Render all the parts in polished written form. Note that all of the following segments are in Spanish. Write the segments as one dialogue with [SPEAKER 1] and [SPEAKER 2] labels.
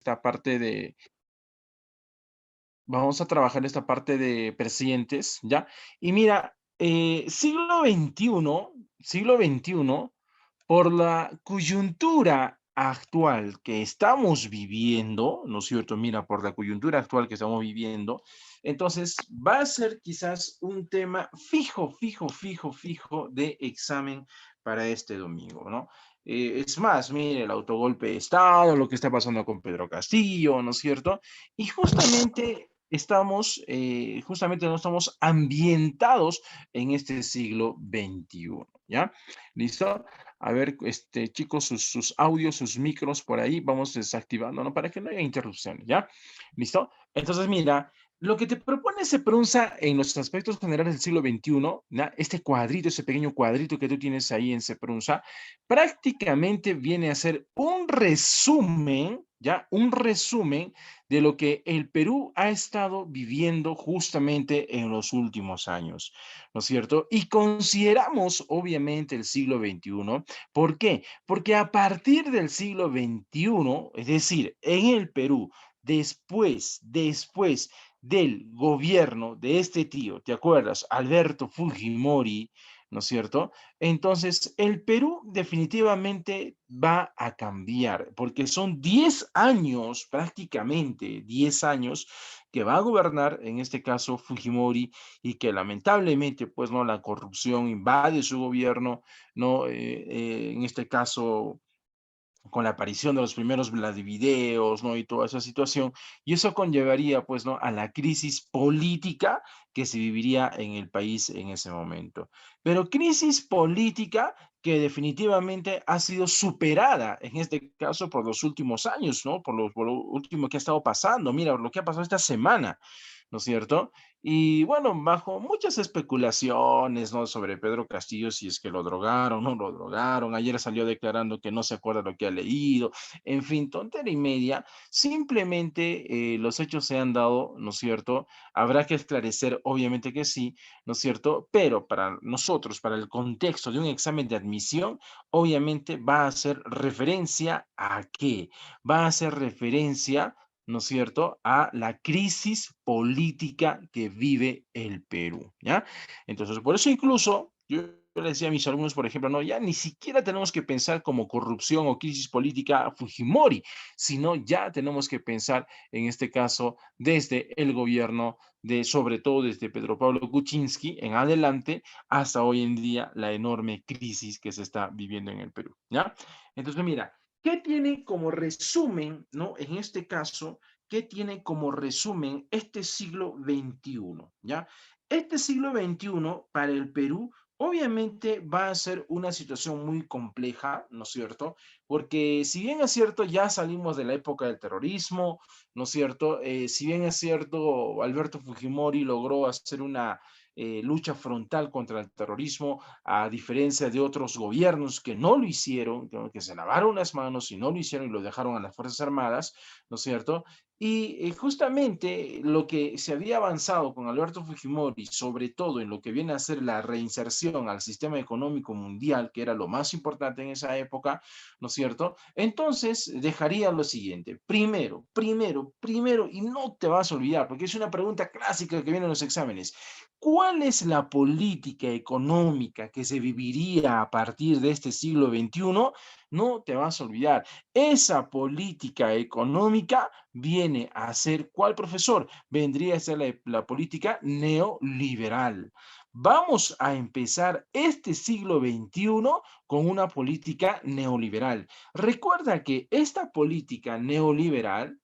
[SPEAKER 1] esta parte de vamos a trabajar esta parte de presidentes, ¿ya? Y mira, siglo XXI, por la coyuntura actual que estamos viviendo, ¿no es cierto? Mira, por la coyuntura actual que estamos viviendo, entonces va a ser quizás un tema fijo de examen para este domingo, ¿no? Es más, mire, el autogolpe de Estado, lo que está pasando con Pedro Castillo, ¿no es cierto? Y justamente no estamos ambientados en este siglo XXI, ¿ya? ¿Listo? A ver, chicos, sus audios, sus micros por ahí, vamos desactivando, ¿no? Para que no haya interrupciones, ¿ya? ¿Listo? Entonces, mira, lo que te propone se pronuncia en los aspectos generales del siglo XXI, ¿ya? Este cuadrito, ese pequeño cuadrito que tú tienes ahí en Seprunza, prácticamente viene a ser un resumen, ¿ya? Un resumen de lo que el Perú ha estado viviendo justamente en los últimos años, ¿no es cierto? Y consideramos, obviamente, el siglo XXI. ¿Por qué? Porque a partir del siglo XXI, es decir, en el Perú, después del gobierno de este tío, ¿te acuerdas? Alberto Fujimori, ¿no es cierto? Entonces, el Perú definitivamente va a cambiar, porque son 10 años, prácticamente 10 años, que va a gobernar, en este caso, Fujimori, y que lamentablemente, pues, ¿no? La corrupción invade su gobierno, ¿no? En este caso, con la aparición de los primeros Vladivideos, ¿no? Y toda esa situación, y eso conllevaría, pues, ¿no? A la crisis política que se viviría en el país en ese momento. Pero crisis política que definitivamente ha sido superada, en este caso, por los últimos años, ¿no? Por lo último que ha estado pasando. Mira, lo que ha pasado esta semana, ¿no es cierto? Y bueno, bajo muchas especulaciones, ¿no? Sobre Pedro Castillo, si es que lo drogaron, no lo drogaron. Ayer salió declarando que no se acuerda lo que ha leído. En fin, tontera y media. Simplemente los hechos se han dado, ¿no es cierto? Habrá que esclarecer, obviamente que sí, ¿no es cierto? Pero para nosotros, para el contexto de un examen de admisión, obviamente va a hacer referencia a qué? Va a hacer referencia, ¿no es cierto?, a la crisis política que vive el Perú, ¿ya? Entonces, por eso incluso yo le decía a mis alumnos, por ejemplo, no, ya ni siquiera tenemos que pensar como corrupción o crisis política a Fujimori, sino ya tenemos que pensar, en este caso, desde el gobierno de, sobre todo desde Pedro Pablo Kuczynski en adelante, hasta hoy en día, la enorme crisis que se está viviendo en el Perú, ¿ya? Entonces, mira, ¿qué tiene como resumen, no? En este caso, ¿qué tiene como resumen este siglo XXI? ¿Ya? Este siglo XXI para el Perú obviamente va a ser una situación muy compleja, ¿no es cierto? Porque si bien es cierto, ya salimos de la época del terrorismo, ¿no es cierto? Si bien es cierto, Alberto Fujimori logró hacer una lucha frontal contra el terrorismo, a diferencia de otros gobiernos que no lo hicieron, que se lavaron las manos y no lo hicieron y lo dejaron a las Fuerzas Armadas, ¿no es cierto? Y justamente lo que se había avanzado con Alberto Fujimori, sobre todo en lo que viene a ser la reinserción al sistema económico mundial, que era lo más importante en esa época, ¿no es cierto? Entonces dejaría lo siguiente, primero, y no te vas a olvidar, porque es una pregunta clásica que viene en los exámenes. ¿Cuál es la política económica que se viviría a partir de este siglo XXI? No te vas a olvidar. Esa política económica viene a ser, ¿cuál, profesor? Vendría a ser la política neoliberal. Vamos a empezar este siglo XXI con una política neoliberal. Recuerda que esta política neoliberal,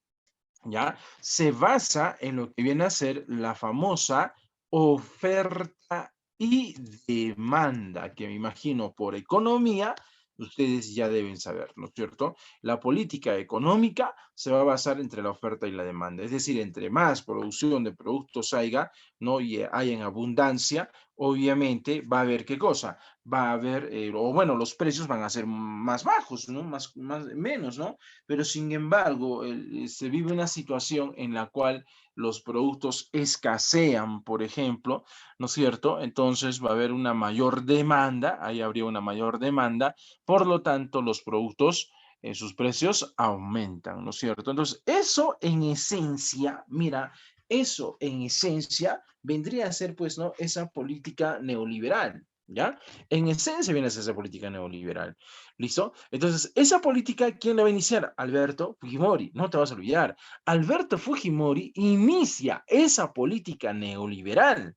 [SPEAKER 1] ¿ya? Se basa en lo que viene a ser la famosa oferta y demanda, que me imagino por economía, ustedes ya deben saber, ¿no es cierto? La política económica se va a basar entre la oferta y la demanda, es decir, entre más producción de productos haya, ¿no? Y hay en abundancia, obviamente va a haber qué cosa, va a haber, o bueno, los precios van a ser más bajos, ¿no? Menos, ¿no? Pero sin embargo, se vive una situación en la cual los productos escasean, por ejemplo, ¿no es cierto? Entonces va a haber una mayor demanda, ahí habría una mayor demanda, por lo tanto, los productos sus precios aumentan, ¿no es cierto? Entonces, eso en esencia, mira, eso en esencia vendría a ser, pues, ¿no? Esa política neoliberal, ¿ya? En esencia viene a ser esa política neoliberal, ¿listo? Entonces, esa política, ¿quién la va a iniciar? Alberto Fujimori, no te vas a olvidar. Alberto Fujimori inicia esa política neoliberal.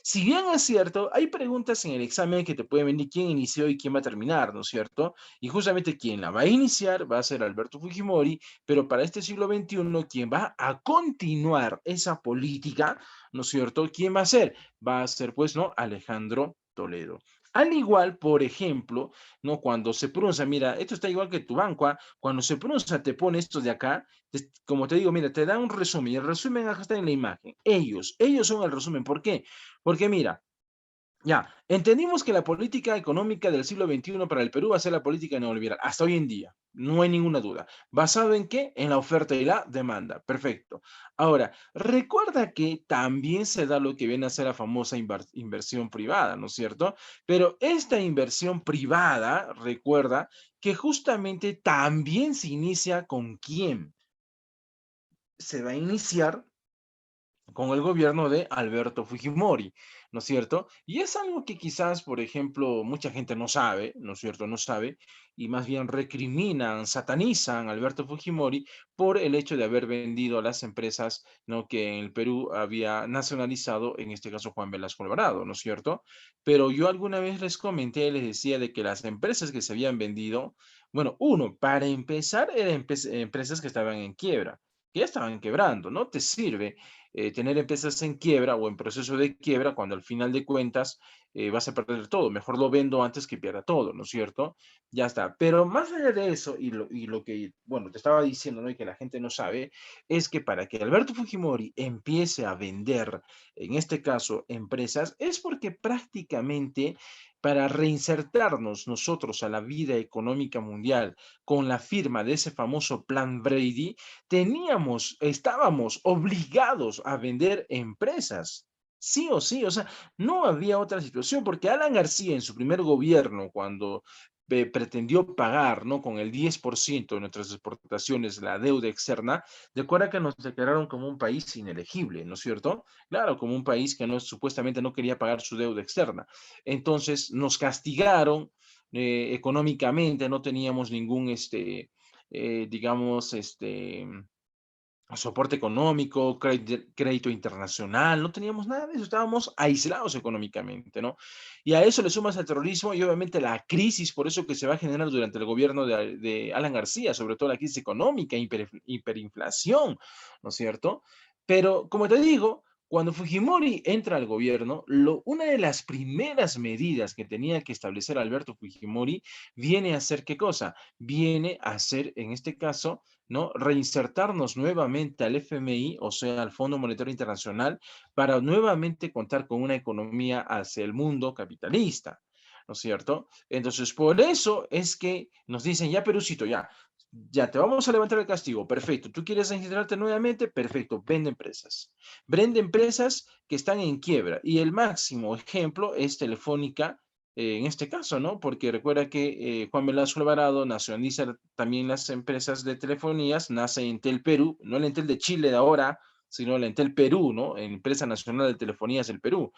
[SPEAKER 1] Si bien es cierto, hay preguntas en el examen que te pueden venir quién inició y quién va a terminar, ¿no es cierto? Y justamente quien la va a iniciar va a ser Alberto Fujimori, pero para este siglo XXI, quien va a continuar esa política, ¿no es cierto? ¿Quién va a ser? Va a ser, pues, ¿no? Alejandro Toledo. Al igual, por ejemplo, ¿no? Cuando se pronuncia, mira, esto está igual que tu banco, ¿ah? Cuando se pronuncia, te pone esto de acá, como te digo, mira, te da un resumen, y el resumen acá está en la imagen. Ellos son el resumen. ¿Por qué? Porque mira, ya, entendimos que la política económica del siglo XXI para el Perú va a ser la política neoliberal, hasta hoy en día, no hay ninguna duda. ¿Basado en qué? En la oferta y la demanda. Perfecto. Ahora, recuerda que también se da lo que viene a ser la famosa inversión privada, ¿no es cierto? Pero esta inversión privada, recuerda que justamente también se inicia con quién. Se va a iniciar con el gobierno de Alberto Fujimori, ¿no es cierto? Y es algo que quizás, por ejemplo, mucha gente no sabe, ¿no es cierto? No sabe, y más bien recriminan, satanizan a Alberto Fujimori por el hecho de haber vendido a las empresas, ¿no? Que en el Perú había nacionalizado, en este caso Juan Velasco Alvarado, ¿no es cierto? Pero yo alguna vez les comenté, les decía de que las empresas que se habían vendido, bueno, uno, para empezar, eran empresas que estaban en quiebra, que ya estaban quebrando, no te sirve tener empresas en quiebra o en proceso de quiebra cuando al final de cuentas vas a perder todo. Mejor lo vendo antes que pierda todo, ¿no es cierto? Ya está. Pero más allá de eso, y lo que, bueno, te estaba diciendo, ¿no? Y que la gente no sabe, es que para que Alberto Fujimori empiece a vender, en este caso, empresas, es porque prácticamente para reinsertarnos nosotros a la vida económica mundial con la firma de ese famoso plan Brady, estábamos obligados a vender empresas. Sí o sí, o sea, no había otra situación, porque Alan García en su primer gobierno, cuando pretendió pagar, ¿no? Con el 10% de nuestras exportaciones la deuda externa, recuerda que nos declararon como un país inelegible, ¿no es cierto? Claro, como un país que no, supuestamente no quería pagar su deuda externa. Entonces nos castigaron económicamente, no teníamos ningún, digamos, soporte económico, crédito internacional, no teníamos nada de eso, estábamos aislados económicamente, ¿no? Y a eso le sumas el terrorismo y obviamente la crisis, por eso que se va a generar durante el gobierno de Alan García, sobre todo la crisis económica, hiperinflación, ¿no es cierto? Pero como te digo, cuando Fujimori entra al gobierno, una de las primeras medidas que tenía que establecer Alberto Fujimori viene a ser, ¿qué cosa? Viene a ser, en este caso, ¿no? Reinsertarnos nuevamente al FMI, o sea, al Fondo Monetario Internacional, para nuevamente contar con una economía hacia el mundo capitalista, ¿no es cierto? Entonces, por eso es que nos dicen, ya, Perucito, ya te vamos a levantar el castigo, perfecto. ¿Tú quieres reinsertarte nuevamente? Perfecto, vende empresas. Vende empresas que están en quiebra. Y el máximo ejemplo es Telefónica, en este caso, ¿no? Porque recuerda que Juan Velasco Alvarado nacionaliza también las empresas de telefonías, nace Entel Perú, no el Entel de Chile de ahora, sino el Entel Perú, ¿no? Empresa Nacional de Telefonías del Perú.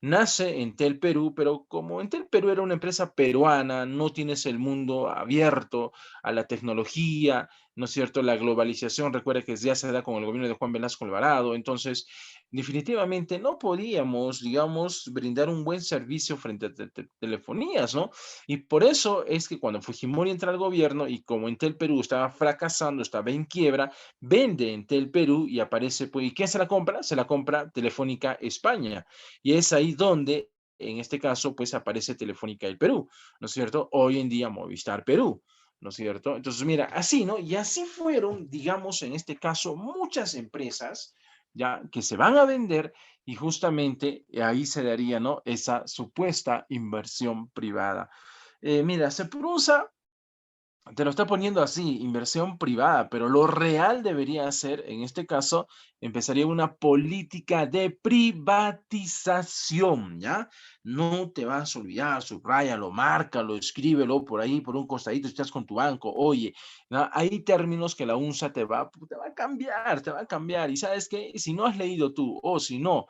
[SPEAKER 1] Nace Entel Perú, pero como Entel Perú era una empresa peruana, no tienes el mundo abierto a la tecnología, ¿no es cierto? La globalización, recuerda que ya se da con el gobierno de Juan Velasco Alvarado, entonces definitivamente no podíamos, digamos, brindar un buen servicio frente a telefonías, ¿no? Y por eso es que cuando Fujimori entra al gobierno y como Entel Perú estaba fracasando, estaba en quiebra, vende Entel Perú y aparece, pues, ¿y quién se la compra? Se la compra Telefónica España. Y es ahí donde, en este caso, pues aparece Telefónica del Perú, ¿no es cierto? Hoy en día Movistar Perú, ¿no es cierto? Entonces, mira, así, ¿no? Y así fueron, digamos, en este caso, muchas empresas, ya, que se van a vender y justamente ahí se daría, ¿no? Esa supuesta inversión privada. Mira, se pronuncia te lo está poniendo así, inversión privada, pero lo real debería ser, en este caso, empezaría una política de privatización, ¿ya? No te vas a olvidar, subráyalo, márcalo, escríbelo por ahí, por un costadito, si estás con tu banco, oye, ¿no? Hay términos que la UNSA te va a cambiar, te va a cambiar. Y sabes qué, si no has leído tú, o si no,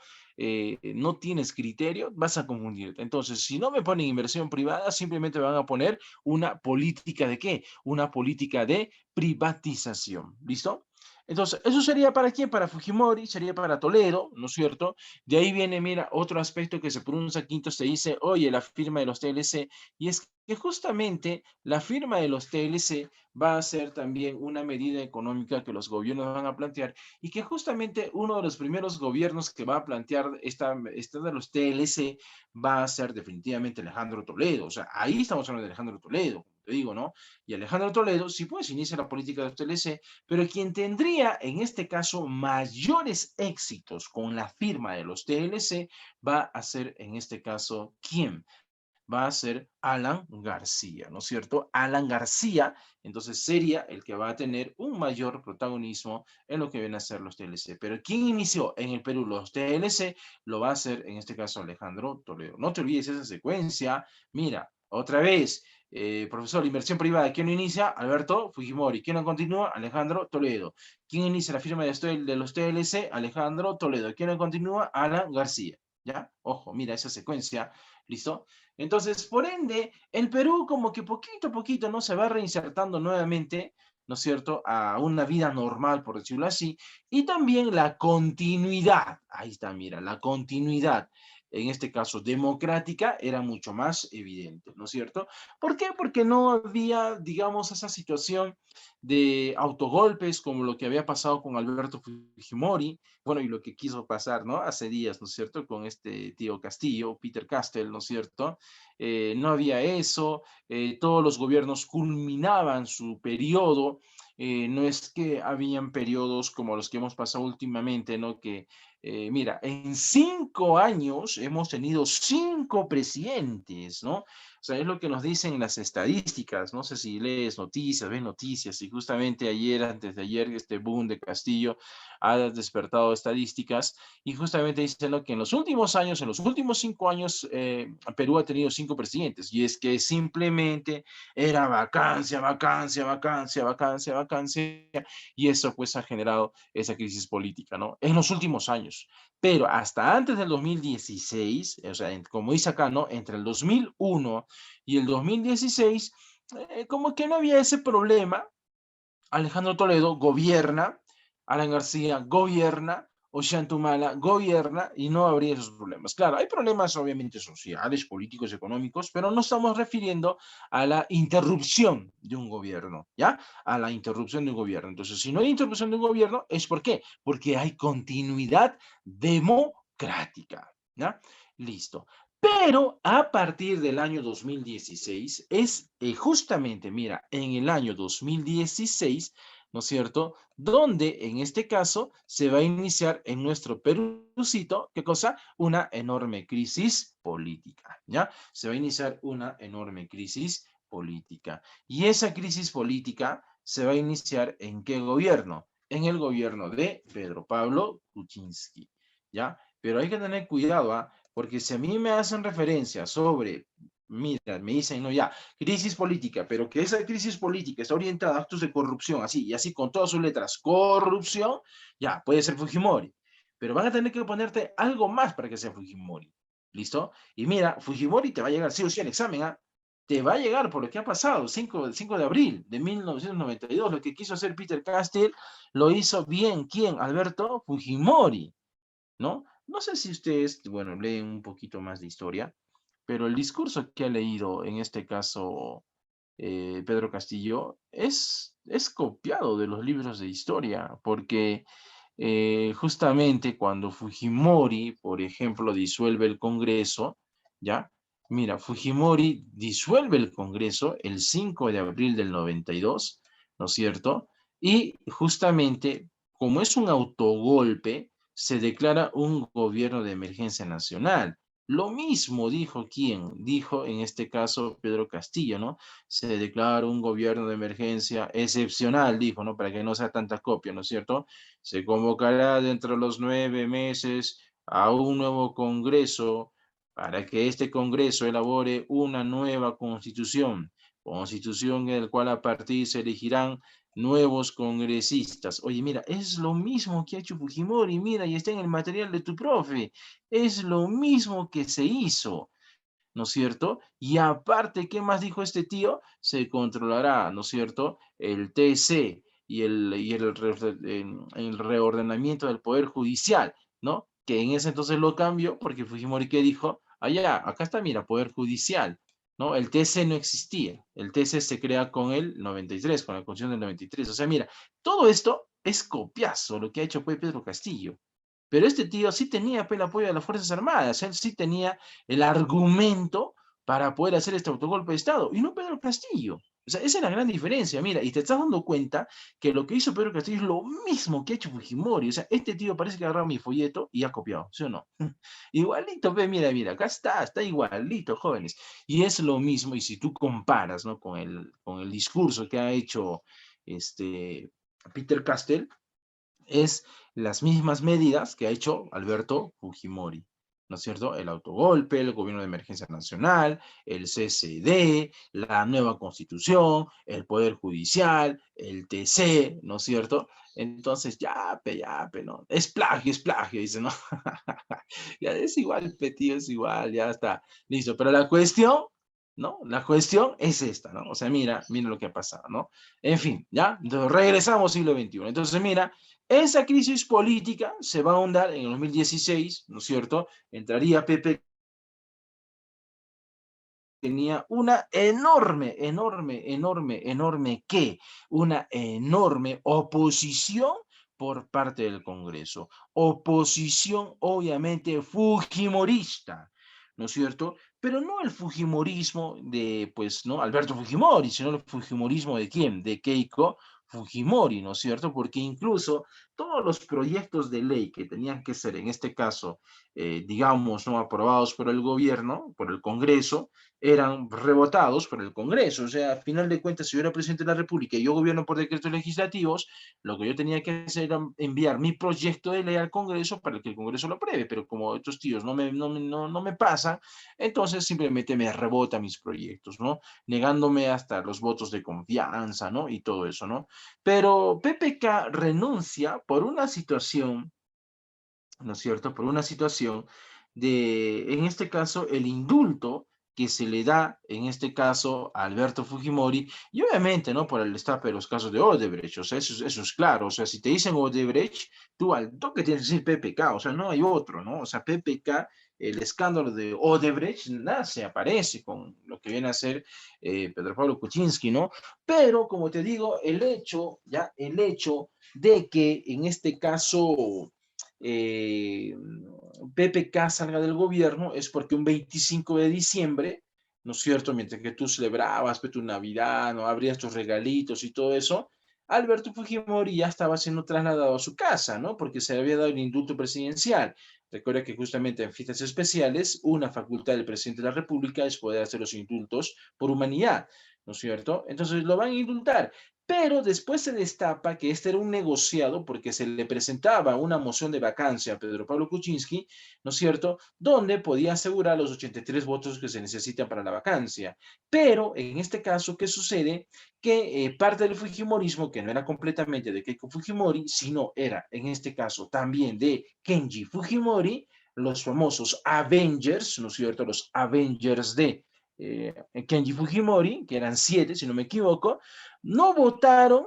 [SPEAKER 1] no tienes criterio, vas a confundirte. Entonces, si no me ponen inversión privada, simplemente me van a poner una política de qué? Una política de privatización. ¿Listo? Entonces, eso sería para quién? Para Fujimori, sería para Toledo, ¿no es cierto? De ahí viene, mira, otro aspecto que se pronuncia quinto, se dice, oye, la firma de los TLC, y es que justamente la firma de los TLC va a ser también una medida económica que los gobiernos van a plantear y que justamente uno de los primeros gobiernos que va a plantear esta de los TLC va a ser definitivamente Alejandro Toledo. O sea, ahí estamos hablando de Alejandro Toledo, como te digo, ¿no? Y Alejandro Toledo, sí, pues inicia la política de los TLC, pero quien tendría en este caso mayores éxitos con la firma de los TLC va a ser en este caso, ¿quién? Va a ser Alan García, ¿no es cierto? Alan García, entonces sería el que va a tener un mayor protagonismo en lo que vienen a ser los TLC. Pero ¿quién inició en el Perú los TLC? Lo va a hacer en este caso Alejandro Toledo. No te olvides esa secuencia. Mira, otra vez, profesor, inversión privada, ¿quién lo inicia? Alberto Fujimori. ¿Quién lo continúa? Alejandro Toledo. ¿Quién inicia la firma de los TLC? Alejandro Toledo. ¿Quién lo continúa? Alan García. ¿Ya? Ojo, mira esa secuencia. ¿Listo? Entonces, por ende, el Perú como que poquito a poquito, ¿no? Se va reinsertando nuevamente, ¿no es cierto?, a una vida normal, por decirlo así, y también la continuidad, ahí está, mira, la continuidad, en este caso democrática, era mucho más evidente, ¿no es cierto? ¿Por qué? Porque no había, digamos, esa situación de autogolpes como lo que había pasado con Alberto Fujimori, bueno, y lo que quiso pasar, ¿no? Hace días, ¿no es cierto? Con este tío Castillo, Peter Castell, ¿no es cierto? No había eso, todos los gobiernos culminaban su periodo, no es que habían periodos como los que hemos pasado últimamente, ¿no? Que, mira, en 5 años hemos tenido 5 presidentes, ¿no? O sea, es lo que nos dicen las estadísticas. No sé si lees noticias, ves noticias, y justamente ayer, antes de ayer, este boom de Castillo ha despertado estadísticas y justamente dicen lo que en los últimos años, en los últimos 5 años, Perú ha tenido 5 presidentes y es que simplemente era vacancia, vacancia, vacancia, vacancia, vacancia y eso pues ha generado esa crisis política, ¿no? En los últimos años. Pero hasta antes del 2016, o sea, como dice acá, ¿no? Entre el 2001 y el 2016, como que no había ese problema. Alejandro Toledo gobierna, Alan García gobierna, Ollanta gobierna y no habría esos problemas. Claro, hay problemas obviamente sociales, políticos, económicos, pero no estamos refiriendo a la interrupción de un gobierno, ¿ya? A la interrupción de un gobierno. Entonces, si no hay interrupción de un gobierno, ¿es por qué? Porque hay continuidad democrática, ¿ya? Listo. Pero a partir del año 2016 es justamente, mira, en el año 2016, ¿no es cierto? Donde en este caso se va a iniciar en nuestro Perucito, ¿qué cosa? Una enorme crisis política, ¿ya? Se va a iniciar una enorme crisis política. Y esa crisis política se va a iniciar ¿en qué gobierno? En el gobierno de Pedro Pablo Kuczynski, ¿ya? Pero hay que tener cuidado, ¿ah? Porque si a mí me hacen referencia sobre, mira, me dicen, no, ya, crisis política, pero que esa crisis política está orientada a actos de corrupción, así, y así con todas sus letras, corrupción, ya, puede ser Fujimori. Pero van a tener que ponerte algo más para que sea Fujimori. ¿Listo? Y mira, Fujimori te va a llegar sí o sí al examen, ¿ah? Te va a llegar por lo que ha pasado, 5 de abril de 1992, lo que quiso hacer Peter Castell, lo hizo bien, ¿quién? Alberto Fujimori, ¿no? No sé si ustedes, bueno, leen un poquito más de historia, pero el discurso que ha leído en este caso Pedro Castillo es copiado de los libros de historia, porque justamente cuando Fujimori, por ejemplo, disuelve el Congreso, ¿ya? Mira, Fujimori disuelve el Congreso el 5 de abril del 92, ¿no es cierto? Y justamente, como es un autogolpe, se declara un gobierno de emergencia nacional. Lo mismo dijo quién, dijo en este caso Pedro Castillo, ¿no? Se declara un gobierno de emergencia excepcional, dijo, ¿no? Para que no sea tanta copia, ¿no es cierto? Se convocará dentro de los 9 meses a un nuevo congreso para que este congreso elabore una nueva constitución en la cual a partir se elegirán nuevos congresistas. Oye, mira, es lo mismo que ha hecho Fujimori, mira, y está en el material de tu profe. Es lo mismo que se hizo, ¿no es cierto? Y aparte, ¿qué más dijo este tío? Se controlará, ¿no es cierto? El TC el reordenamiento del Poder Judicial, ¿no? Que en ese entonces lo cambió porque Fujimori, ¿qué dijo? Allá, acá está, mira, Poder Judicial, ¿no? El TC no existía. El TC se crea con el 93, con la Constitución del 93. O sea, mira, todo esto es copiazo lo que ha hecho pues, Pedro Castillo. Pero este tío sí tenía el apoyo de las Fuerzas Armadas, él sí tenía el argumento para poder hacer este autogolpe de Estado, y no Pedro Castillo. O sea, esa es la gran diferencia, mira, y te estás dando cuenta que lo que hizo Pedro Castillo es lo mismo que ha hecho Fujimori. O sea, este tío parece que ha agarrado mi folleto y ha copiado, ¿sí o no? Igualito, ve, mira, mira, acá está igualito, jóvenes. Y es lo mismo, y si tú comparas, ¿no? Con el discurso que ha hecho Peter Castell, es las mismas medidas que ha hecho Alberto Fujimori, ¿no es cierto? El autogolpe, el gobierno de emergencia nacional, el CCD, la nueva constitución, el poder judicial, el TC, ¿no es cierto? Entonces, ya, ¿no? Es plagio, dice, ¿no? Ya es igual, tío, es igual, ya está, listo. Pero la cuestión, ¿no? La cuestión es esta, ¿no? O sea, mira lo que ha pasado, ¿no? En fin, ¿ya? Entonces, regresamos siglo XXI. Entonces, mira, esa crisis política se va a ahondar en el 2016, ¿no es cierto? Entraría Pepe, tenía una ¿qué? Una enorme oposición por parte del Congreso. Oposición, obviamente, fujimorista, ¿no es cierto? Pero no el fujimorismo de, pues, ¿no? Alberto Fujimori, sino el fujimorismo de quién? De Keiko Fujimori, ¿no es cierto? Porque incluso todos los proyectos de ley que tenían que ser, en este caso, digamos, ¿no? Aprobados por el gobierno, por el Congreso, eran rebotados por el Congreso. O sea, a final de cuentas, si yo era presidente de la República y yo gobierno por decretos legislativos, lo que yo tenía que hacer era enviar mi proyecto de ley al Congreso para que el Congreso lo apruebe. Pero como estos tíos no me pasan, entonces simplemente me rebota mis proyectos, ¿no? Negándome hasta los votos de confianza, ¿no? Y todo eso, ¿no? Pero PPK renuncia por una situación, ¿no es cierto? Por una situación en este caso, el indulto que se le da, en este caso, a Alberto Fujimori, y obviamente, ¿no? Por el destape de los casos de Odebrecht, o sea, eso es claro, o sea, si te dicen Odebrecht, tú al toque tienes que decir PPK, o sea, no hay otro, ¿no? O sea, PPK, el escándalo de Odebrecht, nada se aparece con lo que viene a ser Pedro Pablo Kuczynski, ¿no? Pero, como te digo, el hecho de que en este caso eh, PPK salga del gobierno es porque un 25 de diciembre, ¿no es cierto? Mientras que tú celebrabas tu Navidad, ¿no? Abrías tus regalitos y todo eso, Alberto Fujimori ya estaba siendo trasladado a su casa, ¿no? Porque se le había dado el indulto presidencial. Recuerda que justamente en fiestas especiales, una facultad del presidente de la República es poder hacer los indultos por humanidad, ¿no es cierto? Entonces lo van a indultar. Pero después se destapa que este era un negociado porque se le presentaba una moción de vacancia a Pedro Pablo Kuczynski, ¿no es cierto?, donde podía asegurar los 83 votos que se necesitan para la vacancia. Pero en este caso, ¿qué sucede? Que parte del Fujimorismo, que no era completamente de Keiko Fujimori, sino era en este caso también de Kenji Fujimori, los famosos Avengers, ¿no es cierto?, los Avengers de Kenji Fujimori, que eran 7, si no me equivoco, no votaron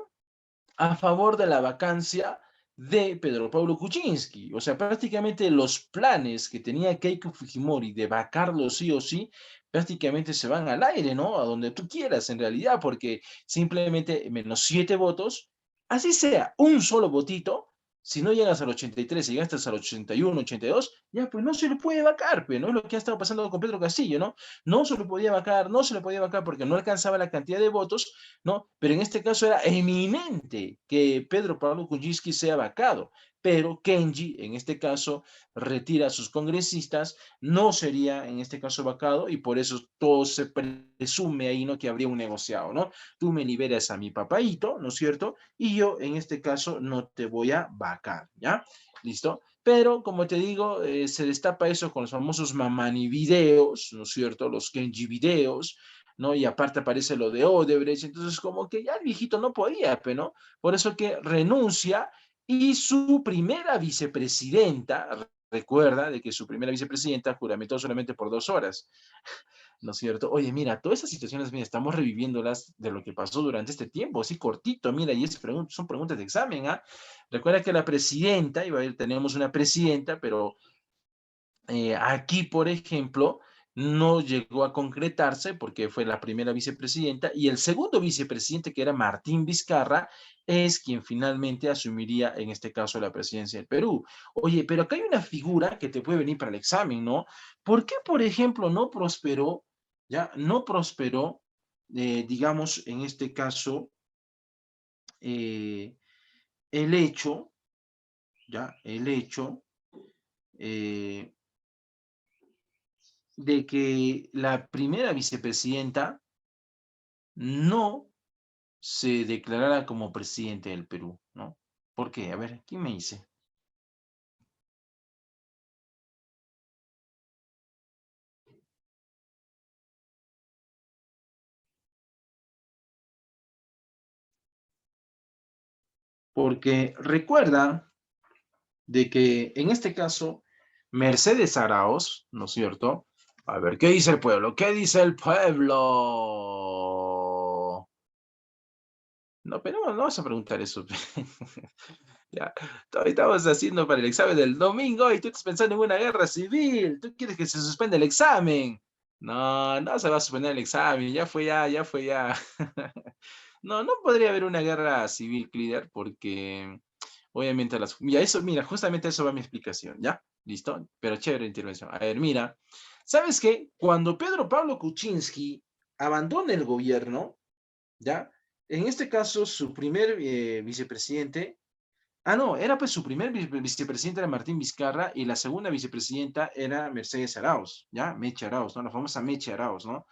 [SPEAKER 1] a favor de la vacancia de Pedro Pablo Kuczynski. O sea, prácticamente los planes que tenía Keiko Fujimori de vacarlo sí o sí, prácticamente se van al aire, ¿no? A donde tú quieras, en realidad, porque simplemente menos 7 votos, así sea, un solo votito, si no llegas al 83, si llegaste al 81, 82, ya pues no se le puede vacar, pues, ¿no? Es lo que ha estado pasando con Pedro Castillo, ¿no? No se le podía vacar, no se le podía vacar porque no alcanzaba la cantidad de votos, ¿no? Pero en este caso era eminente que Pedro Pablo Kuczynski sea vacado. pero Kenji, en este caso, retira a sus congresistas, no sería en este caso vacado y por eso todo se presume ahí, ¿no? Que habría un negociado, ¿no? Tú me liberas a mi papaito, ¿no es cierto? Y yo en este caso no te voy a vacar, ¿ya? ¿Listo? Pero, como te digo, se destapa eso con los famosos Mamani videos, ¿no es cierto? Los Kenji videos, ¿no? Y aparte aparece lo de Odebrecht, entonces como que ya el viejito no podía, ¿no? Por eso que renuncia y su primera vicepresidenta, recuerda de que su primera vicepresidenta juramentó solamente por 2 horas, ¿no es cierto? Oye, mira, todas esas situaciones, mira, estamos reviviéndolas de lo que pasó durante este tiempo, así cortito, mira, y son preguntas de examen, ¿ah? Recuerda que la presidenta, tenemos una presidenta, pero aquí, por ejemplo, no llegó a concretarse porque fue la primera vicepresidenta y el segundo vicepresidente, que era Martín Vizcarra, es quien finalmente asumiría, en este caso, la presidencia del Perú. Oye, pero acá hay una figura que te puede venir para el examen, ¿no? ¿Por qué, por ejemplo, no prosperó, ya, no prosperó, digamos, en este caso, eh, el hecho, ya, el hecho, eh, de que la primera vicepresidenta no se declarara como presidente del Perú, ¿no? ¿Por qué? A ver, ¿quién me dice? Porque recuerda de que en este caso, Mercedes Araoz, ¿no es cierto? A ver, ¿qué dice el pueblo? ¿Qué dice el pueblo? No, pero no vas a preguntar eso. Ya, todavía estamos haciendo para el examen del domingo y tú estás pensando en una guerra civil. Tú quieres que se suspenda el examen. No, no se va a suspender el examen. Ya fue ya, ya fue ya. No, no podría haber una guerra civil, líder, porque obviamente las... Ya eso, mira, justamente eso va mi explicación, ¿ya? ¿Listo? Pero chévere intervención. A ver, mira. ¿Sabes qué? Cuando Pedro Pablo Kuczynski abandona el gobierno, ¿ya? En este caso, su primer vicepresidente. Ah, no, era pues su primer vicepresidente era Martín Vizcarra y la segunda vicepresidenta era Mercedes Arauz, ¿ya? Meche Arauz, ¿no? La famosa Meche Arauz, ¿no?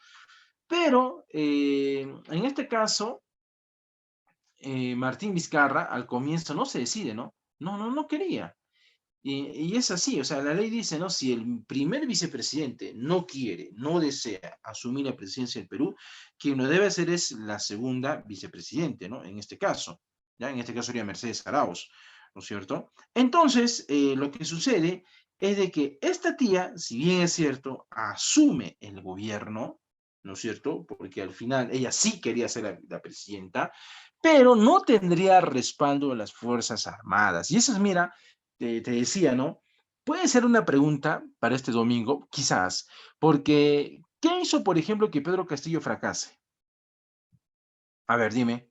[SPEAKER 1] Pero en este caso, Martín Vizcarra al comienzo no se decide, ¿no? No quería. Y es así, o sea, la ley dice, ¿no? Si el primer vicepresidente no quiere, no desea asumir la presidencia del Perú, quien lo debe hacer es la segunda vicepresidente, ¿no? En este caso, ¿ya? En este caso sería Mercedes Arauz, ¿no es cierto? Entonces, lo que sucede es de que esta tía, si bien es cierto, asume el gobierno, ¿no es cierto? Porque al final ella sí quería ser la presidenta, pero no tendría respaldo de las Fuerzas Armadas. Y eso es, mira, te decía, ¿no? Puede ser una pregunta para este domingo, quizás, porque ¿qué hizo, por ejemplo, que Pedro Castillo fracase? A ver, dime.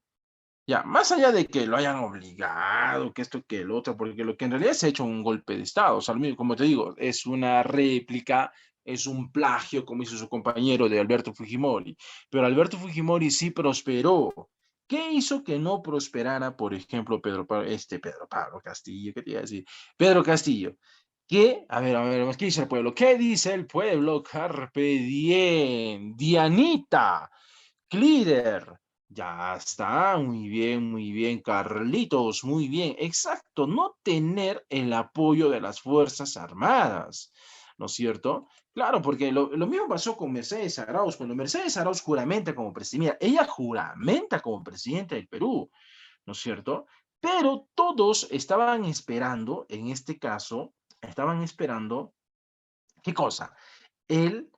[SPEAKER 1] Ya, más allá de que lo hayan obligado, que esto, que el otro, porque lo que en realidad se ha hecho un golpe de Estado, o sea, como te digo, es una réplica, es un plagio, como hizo su compañero de Alberto Fujimori, pero Alberto Fujimori sí prosperó. ¿Qué hizo que no prosperara, por ejemplo, Pedro Pablo Castillo? ¿Qué te iba a decir? Pedro Castillo. ¿Qué? A ver, ¿qué dice el pueblo? ¿Qué dice el pueblo? Carpe diem, Dianita. Glider. Ya está, muy bien, Carlitos, muy bien. Exacto, no tener el apoyo de las Fuerzas Armadas, ¿no es cierto? Claro, porque lo mismo pasó con Mercedes Arauz. Cuando Mercedes Arauz juramenta como presidenta, ella juramenta como presidenta del Perú, ¿no es cierto? Pero todos estaban esperando, en este caso, estaban esperando, ¿qué cosa? El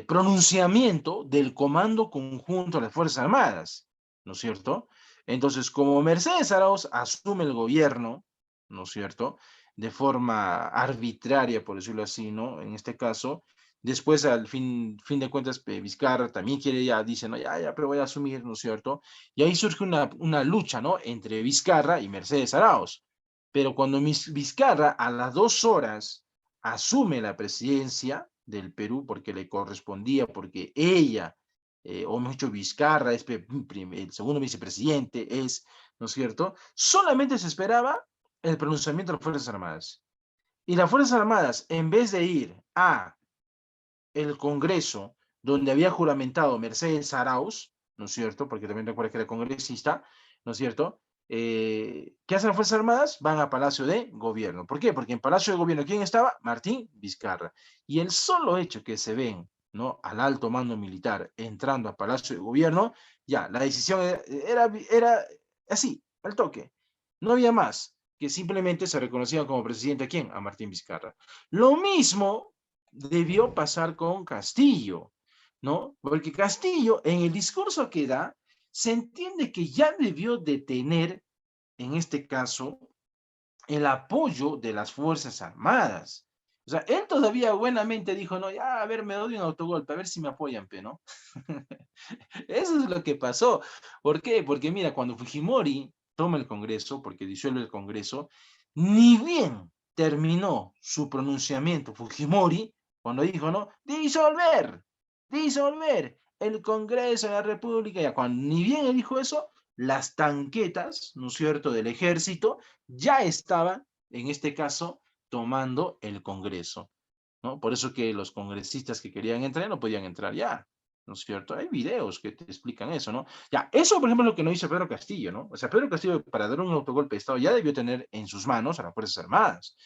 [SPEAKER 1] pronunciamiento del Comando Conjunto de las Fuerzas Armadas, ¿no es cierto? Entonces, como Mercedes Arauz asume el gobierno, ¿no es cierto? De forma arbitraria, por decirlo así, ¿no? En este caso, después, al fin de cuentas, Vizcarra también quiere, ya dice, no, ya, pero voy a asumir, ¿no es cierto? Y ahí surge una lucha, ¿no? Entre Vizcarra y Mercedes Arauz. Pero cuando Vizcarra a las 2 horas asume la presidencia del Perú porque le correspondía, porque ella, o mejor dicho, Vizcarra es el segundo vicepresidente, ¿no es cierto? Solamente se esperaba el pronunciamiento de las Fuerzas Armadas. Y las Fuerzas Armadas, en vez de ir a el Congreso, donde había juramentado Mercedes Arauz, ¿no es cierto? Porque también recuerda que era congresista, ¿no es cierto? ¿Qué hacen las Fuerzas Armadas? Van a Palacio de Gobierno. ¿Por qué? Porque en Palacio de Gobierno, ¿quién estaba? Martín Vizcarra. Y el solo hecho que se ven, ¿no?, al alto mando militar entrando a Palacio de Gobierno, ya, la decisión era así, al toque. No había más, que simplemente se reconocía como presidente a quién, a Martín Vizcarra. Lo mismo debió pasar con Castillo, ¿no? Porque Castillo, en el discurso que da, se entiende que ya debió de tener, en este caso, el apoyo de las Fuerzas Armadas. O sea, él todavía buenamente dijo, no, ya, a ver, me doy un autogolpe, a ver si me apoyan, ¿no? Eso es lo que pasó. ¿Por qué? Porque mira, cuando Fujimori toma el Congreso, porque disuelve el Congreso, ni bien terminó su pronunciamiento Fujimori, cuando dijo, ¿no? Disolver el Congreso de la República, ya cuando ni bien él dijo eso, las tanquetas, ¿no es cierto?, del ejército, ya estaban, en este caso, tomando el Congreso, ¿no? Por eso que los congresistas que querían entrar no podían entrar ya, ¿no es cierto? Hay videos que te explican eso, ¿no? Ya, eso, por ejemplo, es lo que no hizo Pedro Castillo, ¿no? O sea, Pedro Castillo, para dar un autogolpe de Estado, ya debió tener en sus manos a las Fuerzas Armadas,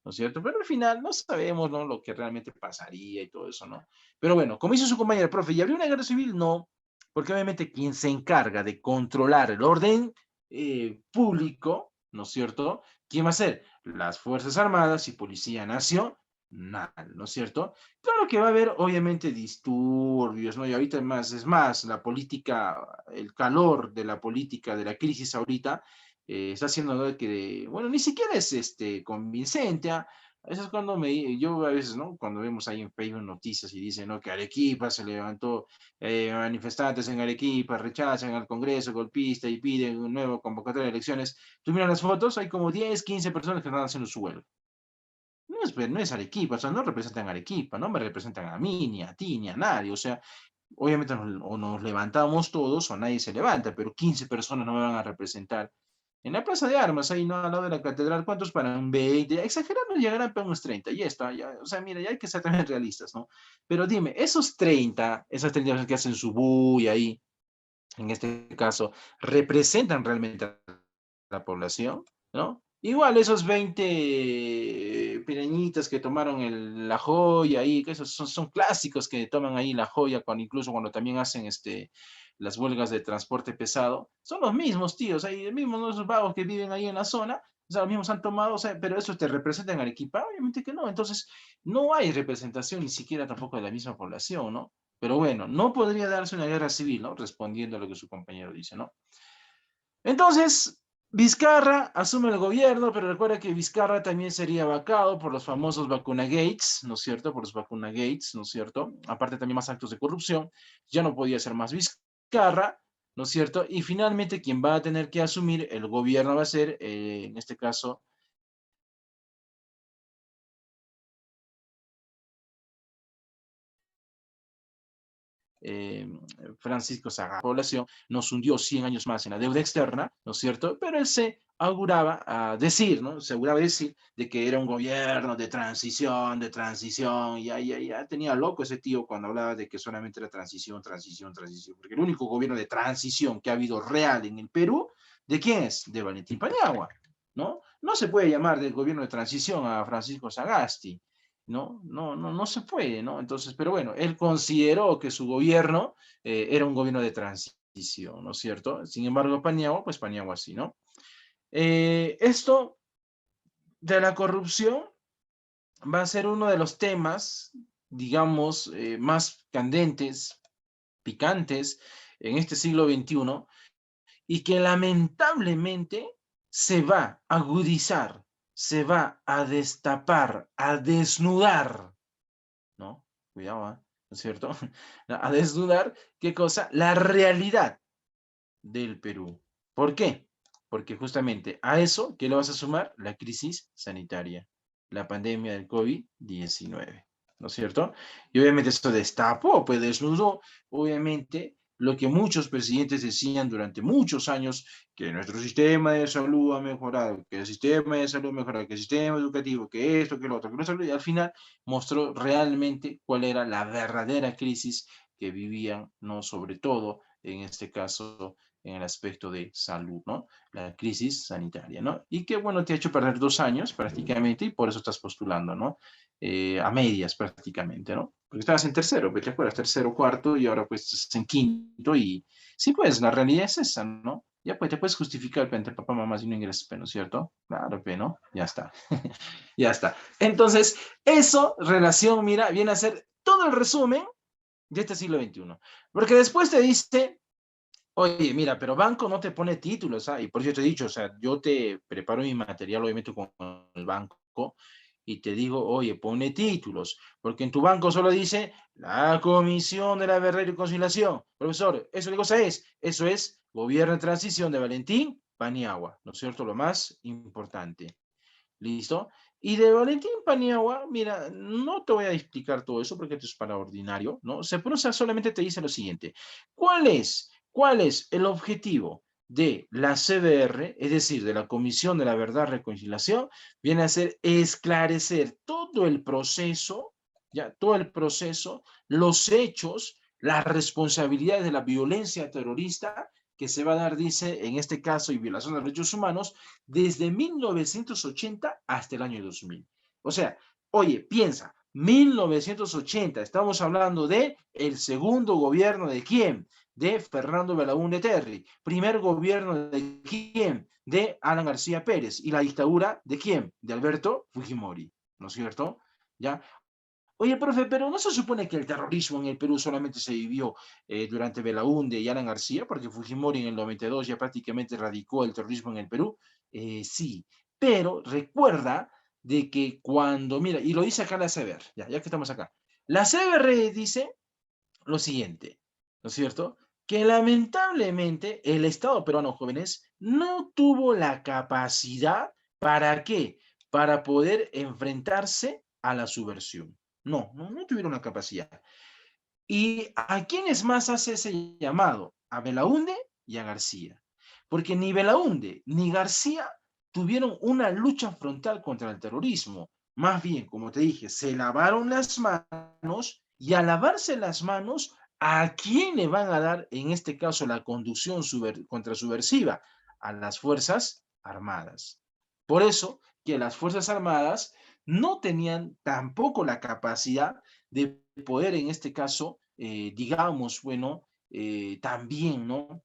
[SPEAKER 1] ¿no es cierto? Pero al final no sabemos, ¿no?, lo que realmente pasaría y todo eso, ¿no? Pero bueno, como hizo su compañero, profe, ¿y habría una guerra civil? No, porque obviamente quien se encarga de controlar el orden público, ¿no es cierto? ¿Quién va a ser? Las Fuerzas Armadas y Policía Nacional, ¿no es cierto? Claro que va a haber, obviamente, disturbios, ¿no? Y ahorita es más, la política, el calor de la política, de la crisis ahorita, está haciendo, ¿no?, que, bueno, ni siquiera es convincente, ¿ah? Eso es cuando yo a veces, ¿no?, cuando vemos ahí en Facebook noticias y dicen, ¿no?, que Arequipa se levantó, manifestantes en Arequipa rechazan al Congreso golpista y piden un nuevo convocatoria de elecciones. Tú miras las fotos, hay como 10, 15 personas que están haciendo su vuelo. No es Arequipa, o sea, no representan a Arequipa, no me representan a mí, ni a ti, ni a nadie, o sea, obviamente o nos levantamos todos o nadie se levanta, pero 15 personas no me van a representar. En la Plaza de Armas, ahí no, al lado de la catedral, ¿cuántos paran? 20, exagerando llegarán para unos 30, ya está, ya, o sea, mira, ya hay que ser también realistas, ¿no? Pero dime, esas 30 personas que hacen su bulla ahí, en este caso, ¿representan realmente a la población? ¿No? Igual esos 20 pequeñitas que tomaron la joya ahí, que esos son clásicos que toman ahí la joya, incluso cuando también hacen las huelgas de transporte pesado, son los mismos tíos, ahí mismos, ¿no?, esos vagos que viven ahí en la zona, o sea, los mismos han tomado, o sea, pero eso te representa en Arequipa, obviamente que no, entonces no hay representación ni siquiera tampoco de la misma población, ¿no? Pero bueno, no podría darse una guerra civil, ¿no? Respondiendo a lo que su compañero dice, ¿no? Entonces, Vizcarra asume el gobierno, pero recuerda que Vizcarra también sería vacado por los famosos vacuna gates, ¿no es cierto? Por los vacuna gates, ¿no es cierto? Aparte también más actos de corrupción, ya no podía ser más Vizcarra, ¿no es cierto? Y finalmente quien va a tener que asumir el gobierno va a ser, en este caso, eh, Francisco Sagasti. La población nos hundió 100 años más en la deuda externa, ¿no es cierto? Pero él se auguraba a decir, ¿no? Se auguraba decir de que era un gobierno de transición, y ya tenía loco ese tío cuando hablaba de que solamente era transición, transición, transición, porque el único gobierno de transición que ha habido real en el Perú, ¿de quién es? De Valentín Paniagua, ¿no? No se puede llamar del gobierno de transición a Francisco Sagasti, ¿no? No se puede, ¿no? Entonces, pero bueno, él consideró que su gobierno era un gobierno de transición, ¿no es cierto? Sin embargo, Paniagua, pues Paniagua sí, ¿no? Esto de la corrupción va a ser uno de los temas, digamos, más candentes, picantes en este siglo XXI, y que lamentablemente se va a agudizar, se va a destapar, a desnudar, ¿no? Cuidado, ¿ah? ¿No es cierto? A desnudar, ¿qué cosa? La realidad del Perú. ¿Por qué? Porque justamente a eso, ¿qué le vas a sumar? La crisis sanitaria, la pandemia del COVID-19, ¿no es cierto? Y obviamente esto destapó, pues desnudó, obviamente, lo que muchos presidentes decían durante muchos años, que nuestro sistema de salud ha mejorado, que el sistema de salud ha mejorado, que el sistema educativo, que esto, que lo otro, que no salud, y al final mostró realmente cuál era la verdadera crisis que vivían, ¿no? Sobre todo, en este caso, en el aspecto de salud, ¿no? La crisis sanitaria, ¿no? Y que, bueno, te ha hecho perder 2 años prácticamente y por eso estás postulando, ¿no? A medias prácticamente, ¿no? Porque estabas en tercero, ¿te acuerdas? Tercero, cuarto y ahora pues estás en quinto y sí, pues la realidad es esa, ¿no? Ya pues te puedes justificar entre papá, mamá si no ingresas, ¿no es cierto? Claro, ¿no? Ya está. Ya está. Entonces, eso, relación, mira, viene a ser todo el resumen de este siglo XXI. Porque después te dice, oye, mira, pero banco no te pone títulos, ¿ah? Y por eso te he dicho, o sea, yo te preparo mi material, obviamente, con el banco, y te digo, oye, pone títulos, porque en tu banco solo dice la Comisión de la Verdad y Reconciliación. Profesor, ¿eso qué cosa es? Eso es Gobierno de Transición de Valentín Paniagua, ¿no es cierto? Lo más importante. ¿Listo? Y de Valentín Paniagua, mira, no te voy a explicar todo eso porque esto es para ordinario, ¿no? Se pronuncia, solamente te dice lo siguiente. ¿Cuál es el objetivo de la CBR, es decir, de la Comisión de la Verdad y Reconciliación? Viene a ser esclarecer todo el proceso, ya, todo el proceso, los hechos, las responsabilidades de la violencia terrorista que se va a dar, dice, en este caso, y violación de los derechos humanos, desde 1980 hasta el año 2000. O sea, oye, piensa, 1980, estamos hablando de el segundo gobierno de quién? De Fernando Belaúnde Terry. Primer gobierno de quién? De Alan García Pérez. Y la dictadura de quién? De Alberto Fujimori. ¿No es cierto? ¿Ya? Oye, profe, pero ¿no se supone que el terrorismo en el Perú solamente se vivió durante Belaúnde y Alan García? Porque Fujimori en el 92 ya prácticamente radicó el terrorismo en el Perú. Sí, pero recuerda de que cuando, mira, y lo dice acá la CBR, ya que estamos acá, la CBR dice lo siguiente, ¿no es cierto? Que lamentablemente el Estado peruano, jóvenes, no tuvo la capacidad, ¿para qué? Para poder enfrentarse a la subversión. No tuvieron la capacidad. ¿Y a quiénes más hace ese llamado? A Belaúnde y a García. Porque ni Belaúnde ni García tuvieron una lucha frontal contra el terrorismo. Más bien, como te dije, se lavaron las manos y al lavarse las manos, ¿a quién le van a dar, en este caso, la conducción contrasubversiva? A las Fuerzas Armadas. Por eso que las Fuerzas Armadas no tenían tampoco la capacidad de poder, en este caso, digamos, bueno, también, ¿no?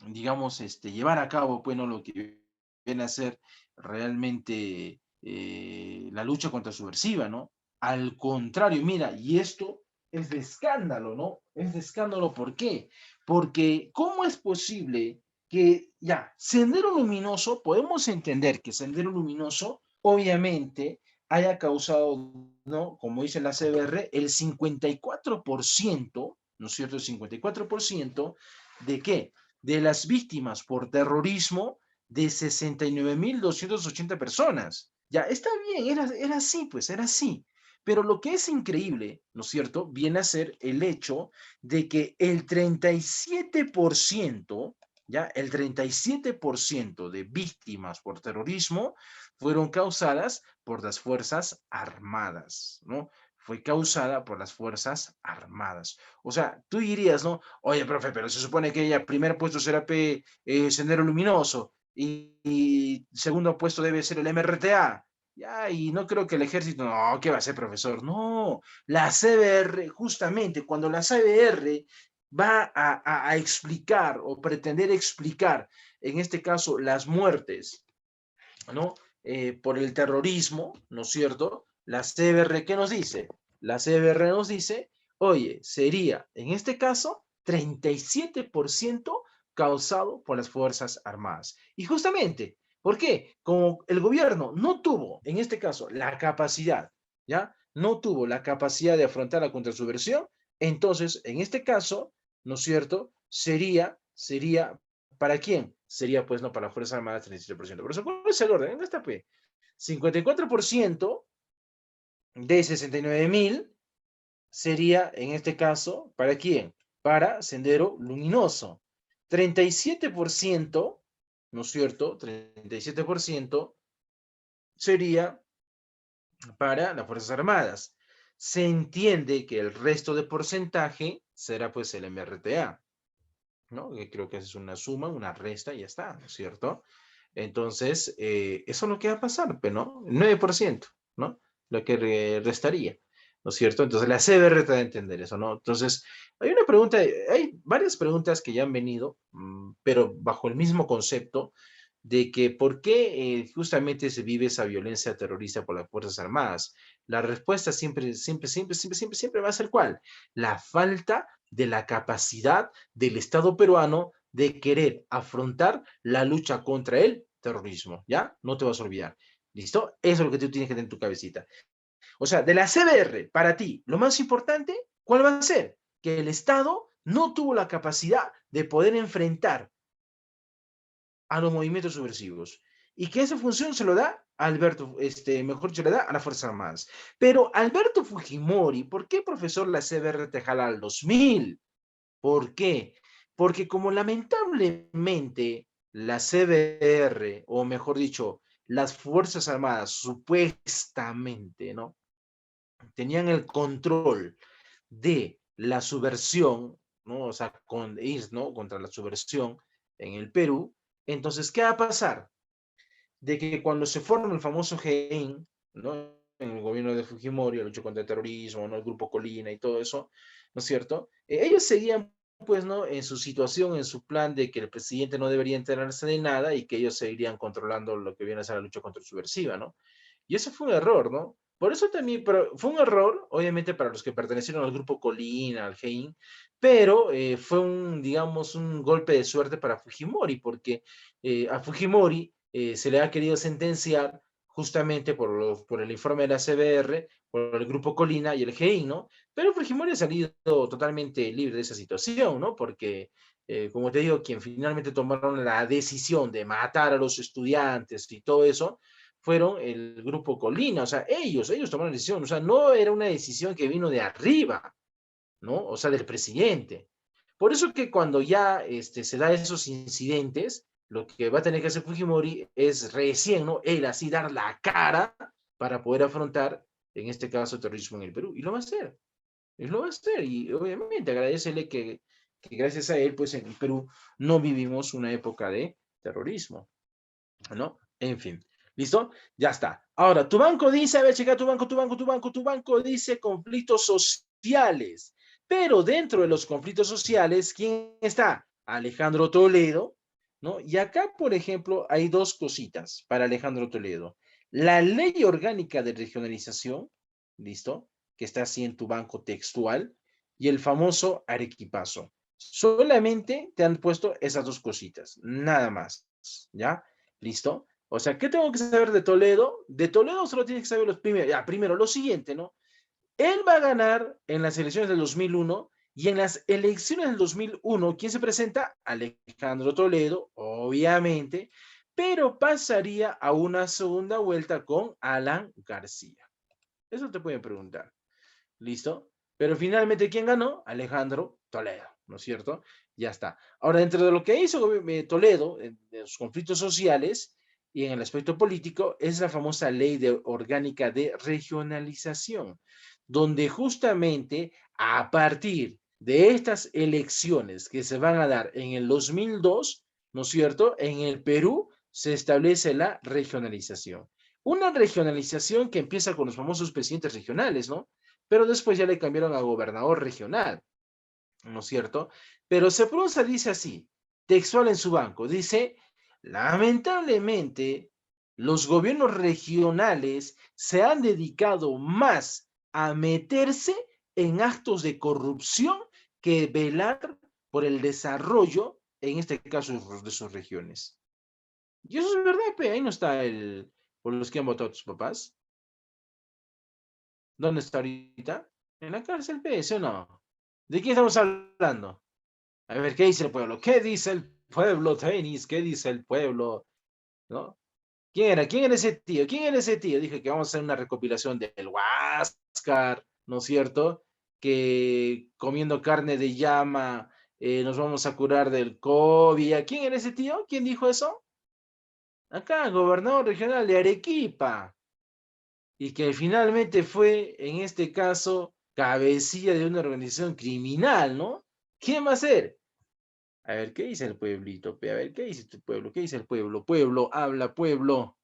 [SPEAKER 1] Digamos, llevar a cabo, bueno, lo que viene a ser realmente la lucha contra subversiva, ¿no? Al contrario, mira, y esto es de escándalo, ¿no? Es de escándalo, ¿por qué? Porque ¿cómo es posible que, ya, Sendero Luminoso, podemos entender que Sendero Luminoso, obviamente, haya causado, ¿no? Como dice la CBR, el 54%, ¿no es cierto? El 54% de qué? De las víctimas por terrorismo de 69.280 personas. Ya, está bien, era así, pues, era así. Pero lo que es increíble, ¿no es cierto?, viene a ser el hecho de que el 37%, ya, el 37% de víctimas por terrorismo fueron causadas por las Fuerzas Armadas, ¿no? Fue causada por las Fuerzas Armadas. O sea, tú dirías, ¿no? Oye, profe, pero se supone que ella, primer puesto será Sendero Luminoso y segundo puesto debe ser el MRTA. Ya, y no creo que el ejército, no, ¿qué va a ser, profesor? No, la CBR, justamente cuando la CBR va a explicar o pretender explicar, en este caso, las muertes, ¿no? Por el terrorismo, ¿no es cierto? La CBR, ¿qué nos dice? La CBR nos dice, oye, sería, en este caso, 37% causado por las Fuerzas Armadas. Y justamente, ¿por qué? Como el gobierno no tuvo, en este caso, la capacidad, ¿ya? No tuvo la capacidad de afrontar la contrasubversión, entonces, en este caso, ¿no es cierto? Sería ¿para quién? Sería, pues, no, para las Fuerzas Armadas 37%. Por eso, ¿cuál es el orden? ¿Dónde está, pues? 54% de 69.000 sería, en este caso, ¿para quién? para Sendero Luminoso. 37%, ¿no es cierto? 37% sería para las Fuerzas Armadas. Se entiende que el resto de porcentaje será pues el MRTA, ¿no? Que creo que es una suma, una resta y ya está, ¿no es cierto? Entonces, eso es lo que va a pasar, pero ¿no? 9%, ¿no? Lo que restaría, ¿no es cierto? Entonces, la CBR te da a entender eso, ¿no? Entonces, hay una pregunta, hay varias preguntas que ya han venido, pero bajo el mismo concepto de que por qué justamente se vive esa violencia terrorista por las Fuerzas Armadas. La respuesta siempre va a ser ¿cuál? La falta de la capacidad del Estado peruano de querer afrontar la lucha contra el terrorismo, ¿ya? No te vas a olvidar. ¿Listo? Eso es lo que tú tienes que tener en tu cabecita. O sea, de la CBR, para ti, lo más importante, ¿cuál va a ser? Que el Estado no tuvo la capacidad de poder enfrentar a los movimientos subversivos. Y que esa función se lo da a Alberto, mejor dicho, le da a las Fuerzas Armadas. Pero Alberto Fujimori, ¿por qué profesor la CBR te jala al 2000? ¿Por qué? Porque como lamentablemente la CBR, o mejor dicho, las Fuerzas Armadas, supuestamente, ¿no? Tenían el control de la subversión, ¿no? O sea, con ir, ¿no? Contra la subversión en el Perú. Entonces, ¿qué va a pasar? De que cuando se forma el famoso GEIN, ¿no? En el gobierno de Fujimori, la lucha contra el terrorismo, ¿no? El grupo Colina y todo eso, ¿no es cierto? Ellos seguían, pues, ¿no? En su situación, en su plan de que el presidente no debería enterarse de nada y que ellos seguirían controlando lo que viene a ser la lucha contra subversiva, ¿no? Y eso fue un error, ¿no? Por eso también, pero fue un error, obviamente, para los que pertenecieron al grupo Colina, al GEIN, pero fue un, digamos, un golpe de suerte para Fujimori, porque a Fujimori se le ha querido sentenciar justamente por el informe de la CBR, por el grupo Colina y el GEIN, ¿no? Pero Fujimori ha salido totalmente libre de esa situación, ¿no? Porque, como te digo, quien finalmente tomaron la decisión de matar a los estudiantes y todo eso, fueron el grupo Colina, o sea, ellos tomaron la decisión, o sea, no era una decisión que vino de arriba, ¿no? O sea, del presidente. Por eso que cuando ya se da esos incidentes, lo que va a tener que hacer Fujimori es recién, ¿no? Él así dar la cara para poder afrontar, en este caso, el terrorismo en el Perú. Y lo va a hacer. Él lo va a hacer. Y obviamente agradecele que gracias a él, pues en el Perú no vivimos una época de terrorismo, ¿no? En fin. ¿Listo? Ya está. Ahora, tu banco dice, a ver, checa tu banco dice conflictos sociales. Pero dentro de los conflictos sociales, ¿quién está? Alejandro Toledo, ¿no? Y acá, por ejemplo, hay dos cositas para Alejandro Toledo. La ley orgánica de regionalización, ¿listo? Que está así en tu banco textual, y el famoso arequipazo. Solamente te han puesto esas dos cositas, nada más, ¿ya? ¿Listo? O sea, ¿qué tengo que saber de Toledo? De Toledo solo tienes que saber los primeros, ya, primero lo siguiente, ¿no? Él va a ganar en las elecciones del 2001 y en las elecciones del 2001, ¿quién se presenta? Alejandro Toledo, obviamente, pero pasaría a una segunda vuelta con Alan García. Eso te pueden preguntar. ¿Listo? Pero finalmente, ¿quién ganó? Alejandro Toledo, ¿no es cierto? Ya está. Ahora, dentro de lo que hizo Toledo, en los conflictos sociales y en el aspecto político, es la famosa ley orgánica de regionalización, donde justamente a partir de estas elecciones que se van a dar en el 2002, ¿no es cierto? En el Perú se establece la regionalización. Una regionalización que empieza con los famosos presidentes regionales, ¿no? Pero después ya le cambiaron a gobernador regional, ¿no es cierto? Pero Sepulsa dice así, textual en su banco, dice, lamentablemente, los gobiernos regionales se han dedicado más a meterse en actos de corrupción que velar por el desarrollo, en este caso, de sus regiones. Y eso es verdad, pe, ahí no está por los que han votado tus papás. ¿Dónde está ahorita? En la cárcel, pe, ¿sí o no? ¿De quién estamos hablando? A ver, ¿qué dice el pueblo? ¿Qué dice el pueblo, Tenis? ¿Qué dice el pueblo? ¿No? ¿Quién era? ¿Quién era ese tío? ¿Quién era ese tío? Dije que vamos a hacer una recopilación del Huáscar, ¿no es cierto? que comiendo carne de llama nos vamos a curar del COVID. ¿A quién era ese tío? ¿Quién dijo eso? Acá, gobernador regional de Arequipa. Y que finalmente fue, en este caso, cabecilla de una organización criminal, ¿no? ¿Quién va a ser? A ver, ¿qué dice el pueblito? A ver, ¿qué dice tu pueblo? ¿Qué dice el pueblo? Pueblo, habla, pueblo.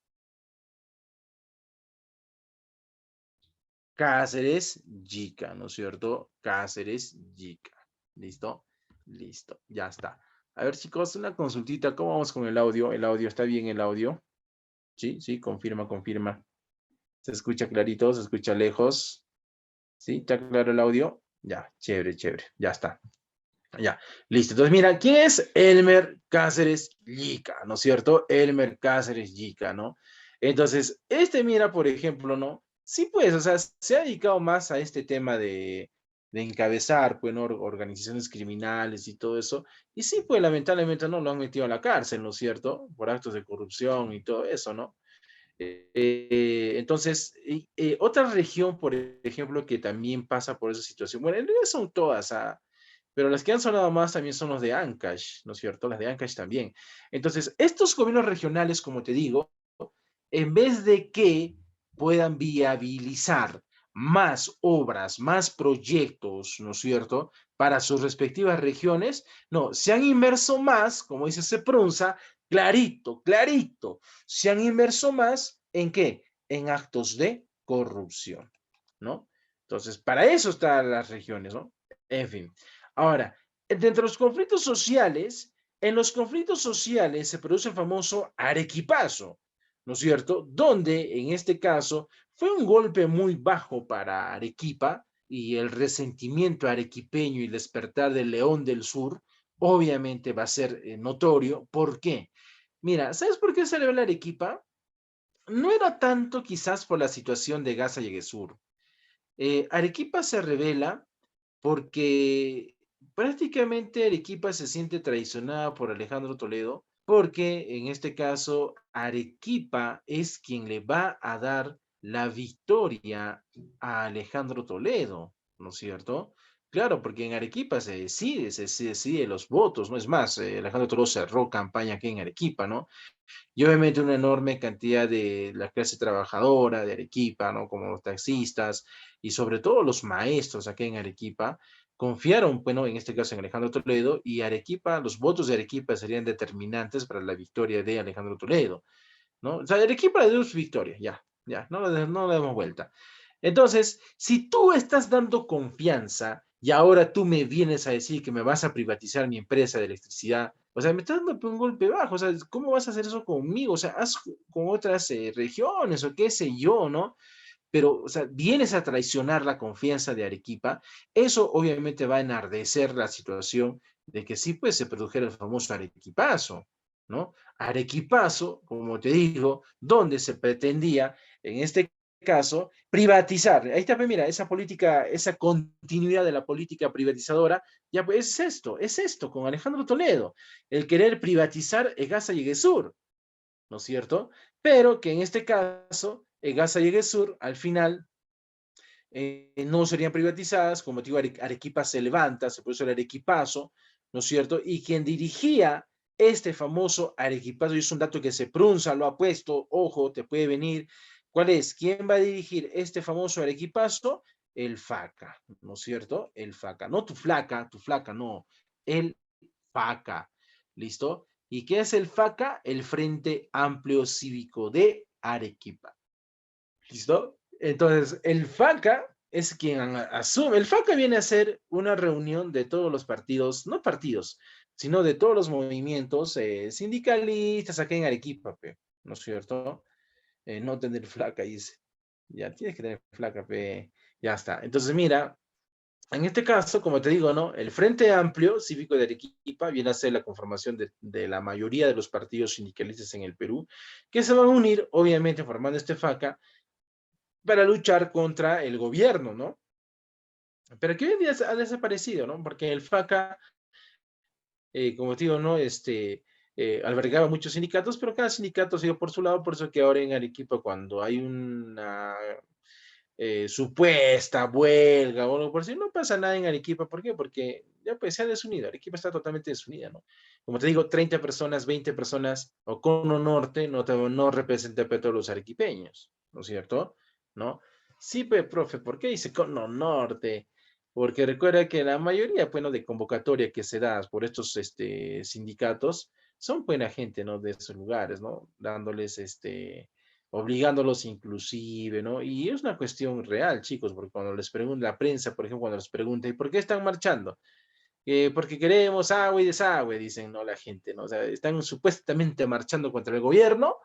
[SPEAKER 1] Cáceres, Yica, ¿no es cierto? Cáceres, Yica. ¿Listo? Listo, ya está. A ver, chicos, una consultita. ¿Cómo vamos con el audio? ¿El audio está bien, el audio? Sí, sí, confirma, confirma. ¿Se escucha clarito? ¿Se escucha lejos? ¿Sí? ¿Está claro el audio? Ya, chévere, chévere. Ya está. Ya, listo. Entonces, mira, ¿quién es Elmer Cáceres Yica? ¿No es cierto? Elmer Cáceres Yica, ¿no? Entonces, mira, por ejemplo, ¿no? Sí, pues, o sea, se ha dedicado más a este tema de encabezar, pues, ¿no? Organizaciones criminales y todo eso. Y sí, pues, lamentablemente, ¿no? Lo han metido a la cárcel, ¿no es cierto? Por actos de corrupción y todo eso, ¿no? Entonces, otra región, por ejemplo, que también pasa por esa situación, bueno, en realidad son todas, pero las que han sonado más también son los de Ancash, ¿no es cierto? Las de Ancash también. Entonces, estos gobiernos regionales, como te digo, en vez de que puedan viabilizar más obras, más proyectos, ¿no es cierto?, para sus respectivas regiones, no, se han inmerso más, como dice Seprunza, clarito, clarito, se han inmerso más ¿en qué? En actos de corrupción, ¿no? Entonces, para eso están las regiones, ¿no? En fin. Ahora, dentro de los conflictos sociales, en los conflictos sociales se produce el famoso arequipazo, ¿no es cierto? Donde, en este caso, fue un golpe muy bajo para Arequipa y el resentimiento arequipeño y el despertar del León del Sur, obviamente va a ser notorio. ¿Por qué? Mira, ¿sabes por qué se revela Arequipa? No era tanto quizás por la situación de Gaza y Eguesur. Arequipa se revela porque prácticamente Arequipa se siente traicionada por Alejandro Toledo, porque en este caso Arequipa es quien le va a dar la victoria a Alejandro Toledo, ¿no es cierto? Claro, porque en Arequipa se decide los votos, ¿no? Es más, Alejandro Toledo cerró campaña aquí en Arequipa, ¿no? Y obviamente una enorme cantidad de la clase trabajadora de Arequipa, ¿no? Como los taxistas y sobre todo los maestros aquí en Arequipa, confiaron, bueno, en este caso en Alejandro Toledo, y Arequipa, los votos de Arequipa serían determinantes para la victoria de Alejandro Toledo, ¿no? O sea, Arequipa le dio su victoria, ya, ya, no le damos vuelta. Entonces, si tú estás dando confianza y ahora tú me vienes a decir que me vas a privatizar mi empresa de electricidad, o sea, me estás dando un golpe bajo, o sea, ¿cómo vas a hacer eso conmigo? O sea, haz con otras regiones o qué sé yo, ¿no? Pero, o sea, vienes a traicionar la confianza de Arequipa, eso obviamente va a enardecer la situación de que sí, pues se produjera el famoso arequipazo, ¿no? Arequipazo, como te digo, donde se pretendía, en este caso, privatizar. Ahí está, pues, mira, esa política, esa continuidad de la política privatizadora, ya pues es esto, con Alejandro Toledo, el querer privatizar Egasa y Eguesur, ¿no es cierto? Pero que en este caso, Gaza y Eguesur, al final, no serían privatizadas, como digo, Arequipa se levanta, se puso el Arequipazo, ¿no es cierto? Y quien dirigía este famoso Arequipazo, y es un dato que se prunza, lo ha puesto, ojo, te puede venir, ¿cuál es? ¿Quién va a dirigir este famoso Arequipazo? El FACA, ¿no es cierto? El FACA, no tu flaca, no, el FACA, ¿listo? ¿Y qué es el FACA? El Frente Amplio Cívico de Arequipa. ¿Listo? Entonces, el FACA es quien asume. El FACA viene a ser una reunión de todos los partidos, no partidos, sino de todos los movimientos sindicalistas acá en Arequipa, pe, ¿no es cierto? No tener flaca, dice. Ya tienes que tener flaca, pe. Ya está. Entonces, mira, en este caso, como te digo, ¿no? El Frente Amplio Cívico de Arequipa viene a ser la conformación de la mayoría de los partidos sindicalistas en el Perú, que se van a unir, obviamente, formando este FACA para luchar contra el gobierno, ¿no? Pero que hoy en día ha desaparecido, ¿no? Porque el FACA, como te digo, ¿no? Albergaba muchos sindicatos, pero cada sindicato se dio por su lado, por eso que ahora en Arequipa, cuando hay supuesta huelga o algo por si no pasa nada en Arequipa. ¿Por qué? Porque ya pues se ha desunido. Arequipa está totalmente desunida, ¿no? Como te digo, 30 personas, 20 personas o Cono Norte no representa a todos los arequipeños, ¿no es cierto? ¿No? Sí, pues, profe, ¿por qué dice Cono Norte? Porque recuerda que la mayoría, bueno, de convocatoria que se da por estos sindicatos son buena gente, ¿no? De esos lugares, ¿no? Dándoles, obligándolos inclusive, ¿no? Y es una cuestión real, chicos, porque cuando les pregunta la prensa, por ejemplo, cuando les pregunta, ¿y por qué están marchando? Porque queremos agua y desagüe, dicen, ¿no? La gente, ¿no? O sea, están supuestamente marchando contra el gobierno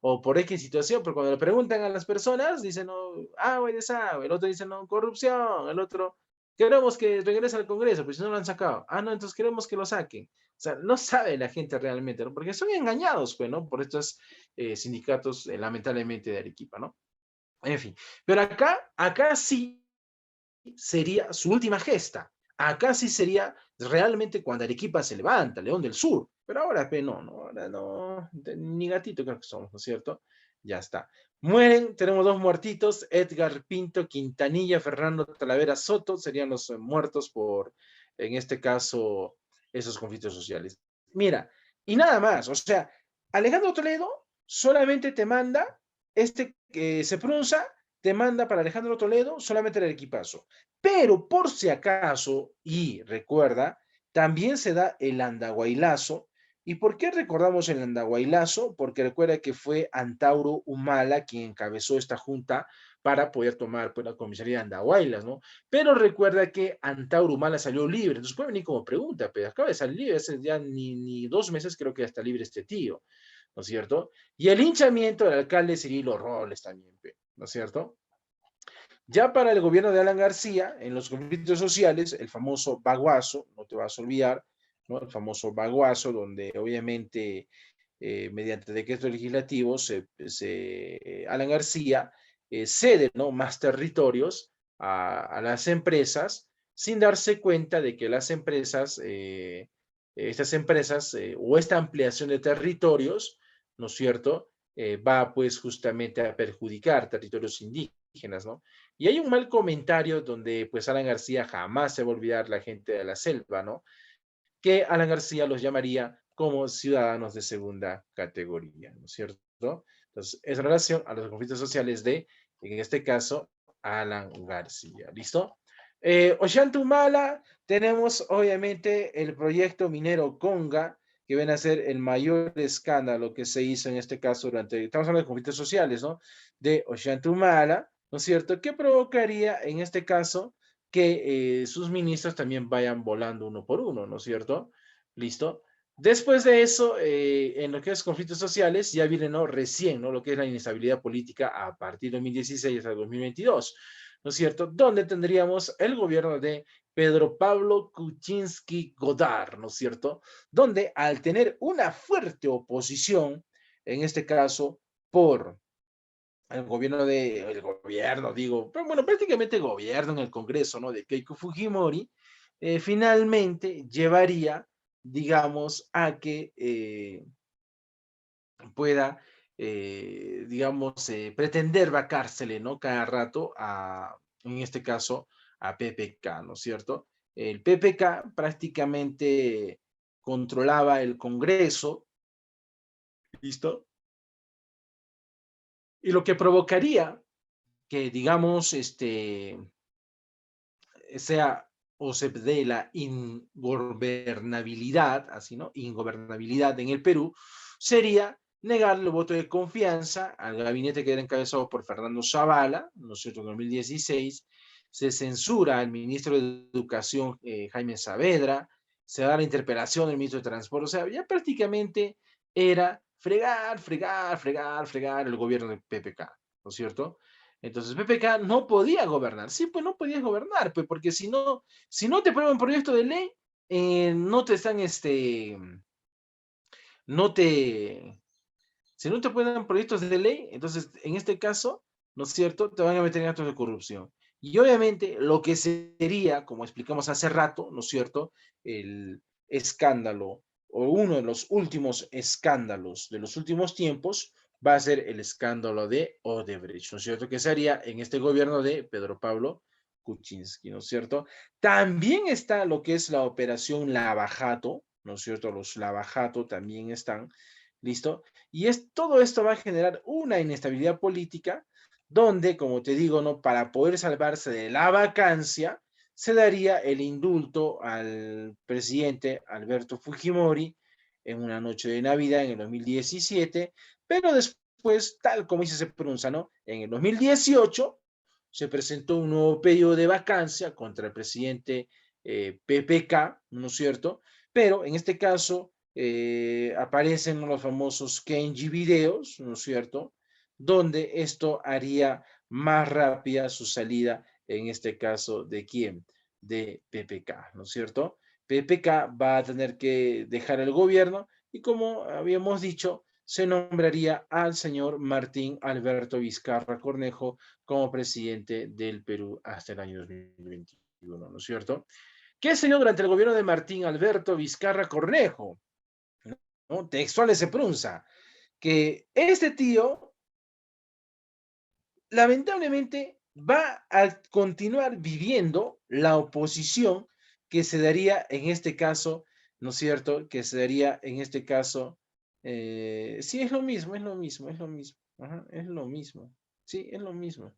[SPEAKER 1] o por X situación, pero cuando le preguntan a las personas, dicen, no, agua y desagüe, el otro dice, no, corrupción, el otro, queremos que regrese al Congreso, pues si no lo han sacado. Ah, no, entonces queremos que lo saquen. O sea, no sabe la gente realmente, ¿no? Porque son engañados, pues, ¿no? Por estos sindicatos, lamentablemente, de Arequipa, ¿no? En fin, pero acá sí sería su última gesta. Acá sí sería realmente cuando Arequipa se levanta, León del Sur. Pero ahora, no, no, ahora no, ni gatito creo que somos, ¿no es cierto? Ya está. Mueren, tenemos dos muertitos, Edgar Pinto, Quintanilla, Fernando Talavera Soto, serían los muertos por, en este caso, esos conflictos sociales. Mira, y nada más, o sea, Alejandro Toledo solamente te manda, que se pronuncia, te manda para Alejandro Toledo solamente el equipazo. Pero por si acaso, y recuerda, también se da el Andahuaylazo. ¿Y por qué recordamos el Andahuaylazo? Porque recuerda que fue Antauro Humala quien encabezó esta junta para poder tomar pues, la comisaría de Andahuaylas, ¿no? Pero recuerda que Antauro Humala salió libre, entonces puede venir como pregunta, pero acaba de salir libre, hace ya ni 2 meses creo que ya está libre este tío, ¿no es cierto? Y el hinchamiento del alcalde Cirilo Robles también, ¿no es cierto? Ya para el gobierno de Alan García, en los conflictos sociales, el famoso baguazo, no te vas a olvidar, ¿no? El famoso baguazo, donde obviamente mediante decreto legislativo Alan García cede, ¿no? Más territorios a las empresas sin darse cuenta de que las empresas, estas empresas o esta ampliación de territorios, ¿no es cierto? Va pues justamente a perjudicar territorios indígenas, ¿no? Y hay un mal comentario donde pues Alan García jamás se va a olvidar la gente de la selva, ¿no? Que Alan García los llamaría como ciudadanos de segunda categoría, ¿no es cierto? Entonces, es en relación a los conflictos sociales de, en este caso, Alan García. ¿Listo? Ollantaytamala, tenemos obviamente el proyecto minero Conga, que viene a ser el mayor escándalo que se hizo en este caso estamos hablando de conflictos sociales, ¿no? De Ollantaytamala, ¿no es cierto? ¿Qué provocaría en este caso que sus ministros también vayan volando uno por uno, ¿no es cierto? ¿Listo? Después de eso, en lo que es conflictos sociales, ya viene, ¿no? Recién, ¿no? Lo que es la inestabilidad política a partir de 2016 hasta 2022, ¿no es cierto? Donde tendríamos el gobierno de Pedro Pablo Kuczynski Godard, ¿no es cierto? Donde al tener una fuerte oposición, en este caso, por digo, pero bueno, prácticamente gobierno en el Congreso, ¿no? De Keiko Fujimori, finalmente llevaría, digamos, a que pueda, digamos, pretender vacársele, ¿no? Cada rato en este caso, a PPK, ¿no es cierto? El PPK prácticamente controlaba el Congreso, ¿listo? Y lo que provocaría que, digamos, sea o se dé la ingobernabilidad, así, ¿no? Ingobernabilidad en el Perú, sería negarle el voto de confianza al gabinete que era encabezado por Fernando Zavala, ¿no es cierto?, en 2016, se censura al ministro de Educación, Jaime Saavedra, se da la interpelación del ministro de Transporte, o sea, ya prácticamente era fregar el gobierno de PPK, ¿no es cierto? Entonces PPK no podía gobernar. Sí, pues no podías gobernar, pues porque si no te aprueban un proyecto de ley, no te están, no te, si no te aprueban proyectos de ley, entonces en este caso, ¿no es cierto? Te van a meter en actos de corrupción. Y obviamente lo que sería, como explicamos hace rato, ¿no es cierto? El escándalo o uno de los últimos escándalos de los últimos tiempos va a ser el escándalo de Odebrecht, ¿no es cierto? Que se haría en este gobierno de Pedro Pablo Kuczynski, ¿no es cierto? También está lo que es la operación Lavajato, ¿no es cierto? Los Lavajato también están, ¿listo? Y todo esto va a generar una inestabilidad política donde, como te digo, ¿no? Para poder salvarse de la vacancia, se daría el indulto al presidente Alberto Fujimori en una noche de Navidad en el 2017, pero después, tal como dice se pronuncia, ¿no? En el 2018 se presentó un nuevo pedido de vacancia contra el presidente PPK, ¿no es cierto? Pero en este caso aparecen los famosos Kenji videos, ¿no es cierto? Donde esto haría más rápida su salida, en este caso, ¿de quién? De PPK, ¿no es cierto? PPK va a tener que dejar el gobierno y como habíamos dicho, se nombraría al señor Martín Alberto Vizcarra Cornejo como presidente del Perú hasta el año 2021, ¿no es cierto? ¿Qué señor durante el gobierno de Martín Alberto Vizcarra Cornejo? ¿No? Textuales se pronuncia que este tío lamentablemente va a continuar viviendo la oposición que se daría en este caso, ¿no es cierto? Que se daría en este caso, sí, es lo mismo, es lo mismo, es lo mismo, ajá, es lo mismo, sí, es lo mismo,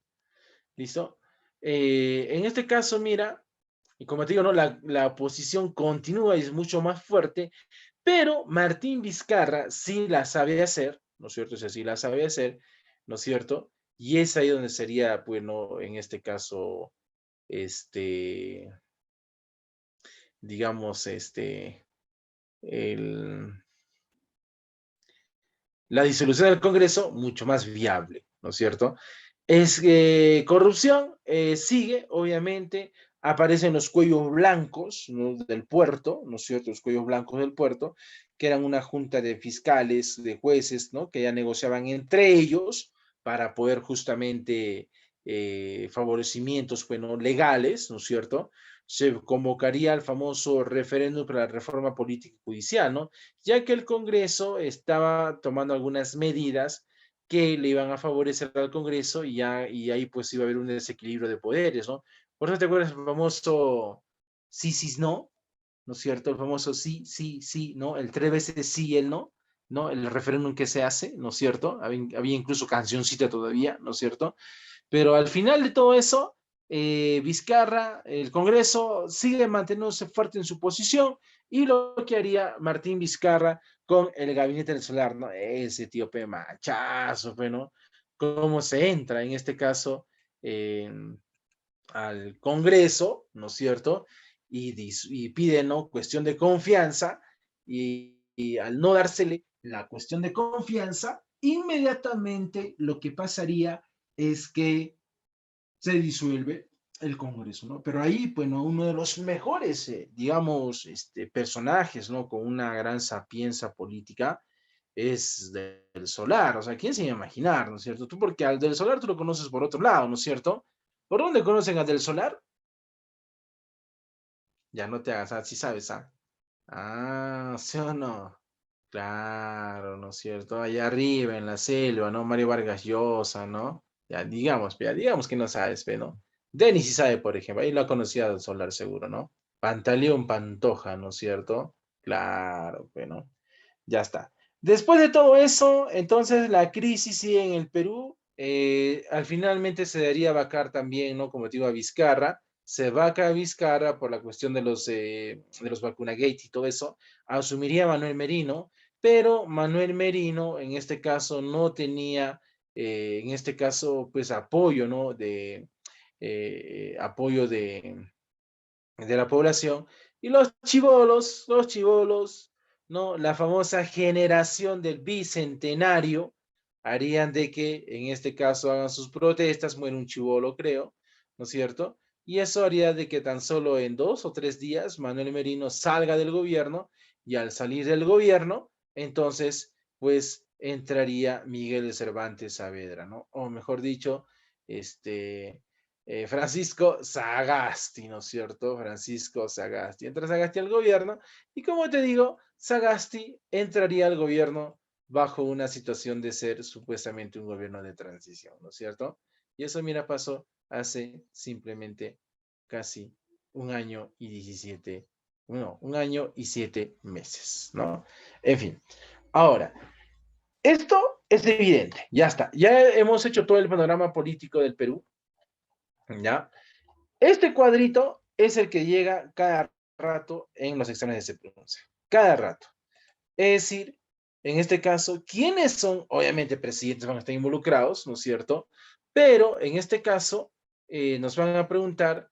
[SPEAKER 1] ¿listo? En este caso, mira, y como te digo, ¿no? La oposición continúa y es mucho más fuerte, pero Martín Vizcarra sí la sabe hacer, ¿no es cierto? O sea, sí la sabe hacer, ¿no es cierto? Y es ahí donde sería, bueno, en este caso, este, digamos, el, la disolución del Congreso mucho más viable, ¿no es cierto? Es corrupción, sigue, obviamente, aparecen los cuellos blancos, ¿no? Del puerto, ¿no es cierto? Los cuellos blancos del puerto, que eran una junta de fiscales, de jueces, ¿no? Que ya negociaban entre ellos para poder justamente favorecimientos, bueno, legales, ¿no es cierto? Se convocaría al famoso referéndum para la reforma política y judicial, ¿no? Ya que el Congreso estaba tomando algunas medidas que le iban a favorecer al Congreso y ahí pues iba a haber un desequilibrio de poderes, ¿no? Por eso te acuerdas el famoso sí, sí, no, ¿no es cierto? El famoso sí, sí, sí, ¿no? El tres veces sí y el no, ¿no? El referéndum que se hace, ¿no es cierto? Había incluso cancioncita todavía, ¿no es cierto? Pero al final de todo eso, Vizcarra, el Congreso, sigue manteniéndose fuerte en su posición y lo que haría Martín Vizcarra con el gabinete del solar, ¿no? Ese tío pe machazo, pe, ¿no? Cómo se entra en este caso eh, al Congreso, ¿no es cierto? Y pide, ¿no? Cuestión de confianza y al no dársele la cuestión de confianza, inmediatamente lo que pasaría es que se disuelve el Congreso, ¿no? Pero ahí, bueno, uno de los mejores, digamos, personajes, ¿no? Con una gran sapienza política es del Solar. O sea, ¿quién se iba a imaginar, ¿no es cierto? Tú, porque al del Solar tú lo conoces por otro lado, ¿no es cierto? ¿Por dónde conocen al del Solar? Ya no te hagas, sí sabes, ¿ah? Ah, ¿sí o no? Claro, ¿no es cierto? Allá arriba en la selva, ¿no? Mario Vargas Llosa, ¿no? Ya digamos que no sabes, ¿no? Denis sí sabe, por ejemplo, ahí lo ha conocido al Solar seguro, ¿no? Pantaleón Pantoja, ¿no es cierto? Claro, bueno, ya está. Después de todo eso, entonces la crisis sigue en el Perú. Al finalmente se daría a vacar también, ¿no? Como te digo, a Vizcarra. Se vaca a Vizcarra por la cuestión de los vacunagate y todo eso. Asumiría Manuel Merino, pero Manuel Merino en este caso no tenía, en este caso, pues apoyo, ¿no? Apoyo de la población. Y los chivolos, ¿no? La famosa generación del bicentenario harían de que en este caso hagan sus protestas, muere un chivolo, creo, ¿no es cierto? Y eso haría de que tan solo en 2 o 3 días Manuel Merino salga del gobierno y al salir del gobierno, entonces, pues entraría Miguel de Cervantes Saavedra, ¿no? O mejor dicho, Francisco Sagasti, ¿no es cierto? Francisco Sagasti. Entra Sagasti al gobierno y como te digo, Sagasti entraría al gobierno bajo una situación de ser supuestamente un gobierno de transición, ¿no es cierto? Y eso, mira, pasó hace simplemente casi un año y 17, no, un año y 7 meses, ¿no? En fin, ahora, esto es evidente, ya está, ya hemos hecho todo el panorama político del Perú, ¿ya? Este cuadrito es el que llega cada rato en los exámenes de se pronuncia, cada rato. Es decir, en este caso, ¿quiénes son? Obviamente, presidentes van a estar involucrados, ¿no es cierto? Pero en este caso, nos van a preguntar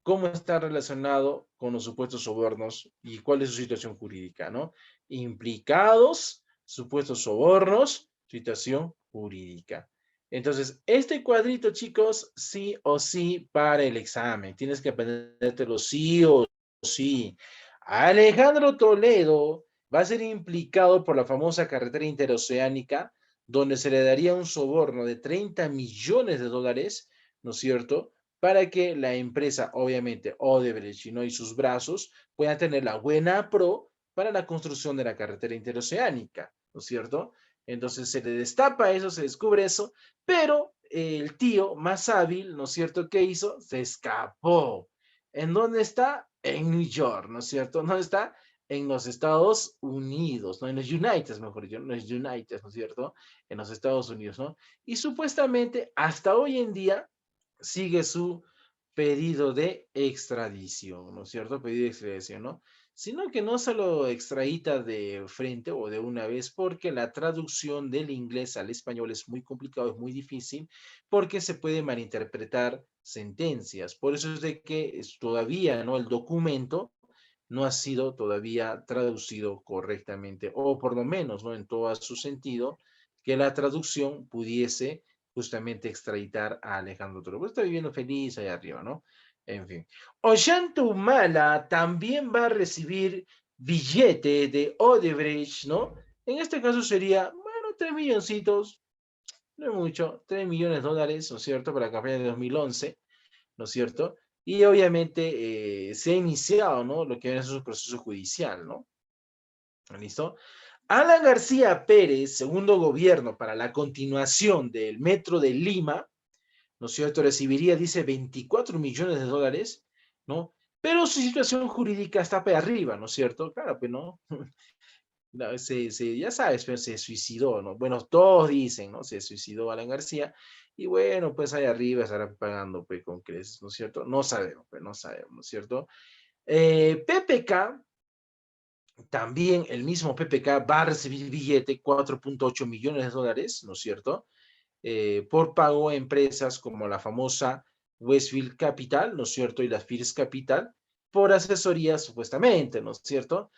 [SPEAKER 1] cómo está relacionado con los supuestos sobornos y cuál es su situación jurídica, ¿no? Implicados, supuestos sobornos, situación jurídica. Entonces, este cuadrito, chicos, sí o sí para el examen. Tienes que aprendértelo sí o sí. Alejandro Toledo va a ser implicado por la famosa carretera interoceánica, donde se le daría un soborno de 30 millones de dólares, ¿no es cierto?, para que la empresa, obviamente, Odebrecht, ¿no?, y sus brazos puedan tener la buena pro para la construcción de la carretera interoceánica, ¿no es cierto? Entonces se le destapa eso, se descubre eso, pero el tío más hábil, ¿no es cierto?, ¿qué hizo? Se escapó. ¿En dónde está? En New York, ¿no es cierto? ¿Dónde está? En los Estados Unidos, ¿no? En los United, mejor dicho, en los United, ¿no es cierto? En los Estados Unidos, ¿no? Y supuestamente hasta hoy en día sigue su pedido de extradición, ¿no es cierto? Pedido de extradición, ¿no? Sino que no se lo extradita de frente o de una vez, porque la traducción del inglés al español es muy complicado, es muy difícil, porque se puede malinterpretar sentencias. Por eso es de que todavía, ¿no?, el documento no ha sido todavía traducido correctamente, o por lo menos, ¿no?, en todo su sentido, que la traducción pudiese justamente extraditar a Alejandro Toledo. Está viviendo feliz allá arriba, ¿no? En fin. Ollanta Humala también va a recibir billete de Odebrecht, ¿no? En este caso sería, bueno, 3 milloncitos, no es mucho, 3 millones de dólares, ¿no es cierto?, para la campaña de 2011, ¿no es cierto? Y obviamente se ha iniciado, ¿no?, lo que viene a ser su proceso judicial, ¿no? ¿Listo? Alan García Pérez, segundo gobierno para la continuación del Metro de Lima, ¿no es cierto?, recibiría, dice, 24 millones de dólares, ¿no? Pero su situación jurídica está para arriba, ¿no es cierto? Claro, pues no. No, ya sabes, pero se suicidó, ¿no? Bueno, todos dicen, ¿no? Se suicidó Alan García, y bueno, pues ahí arriba estará pagando, pues, con creces, ¿no es cierto? No sabemos, pues, no sabemos, ¿no es cierto? PPK, también el mismo PPK va a recibir billete, 4.8 millones de dólares, ¿no es cierto?, por pago a empresas como la famosa Westfield Capital, ¿no es cierto?, y la First Capital, por asesoría supuestamente, ¿no es cierto?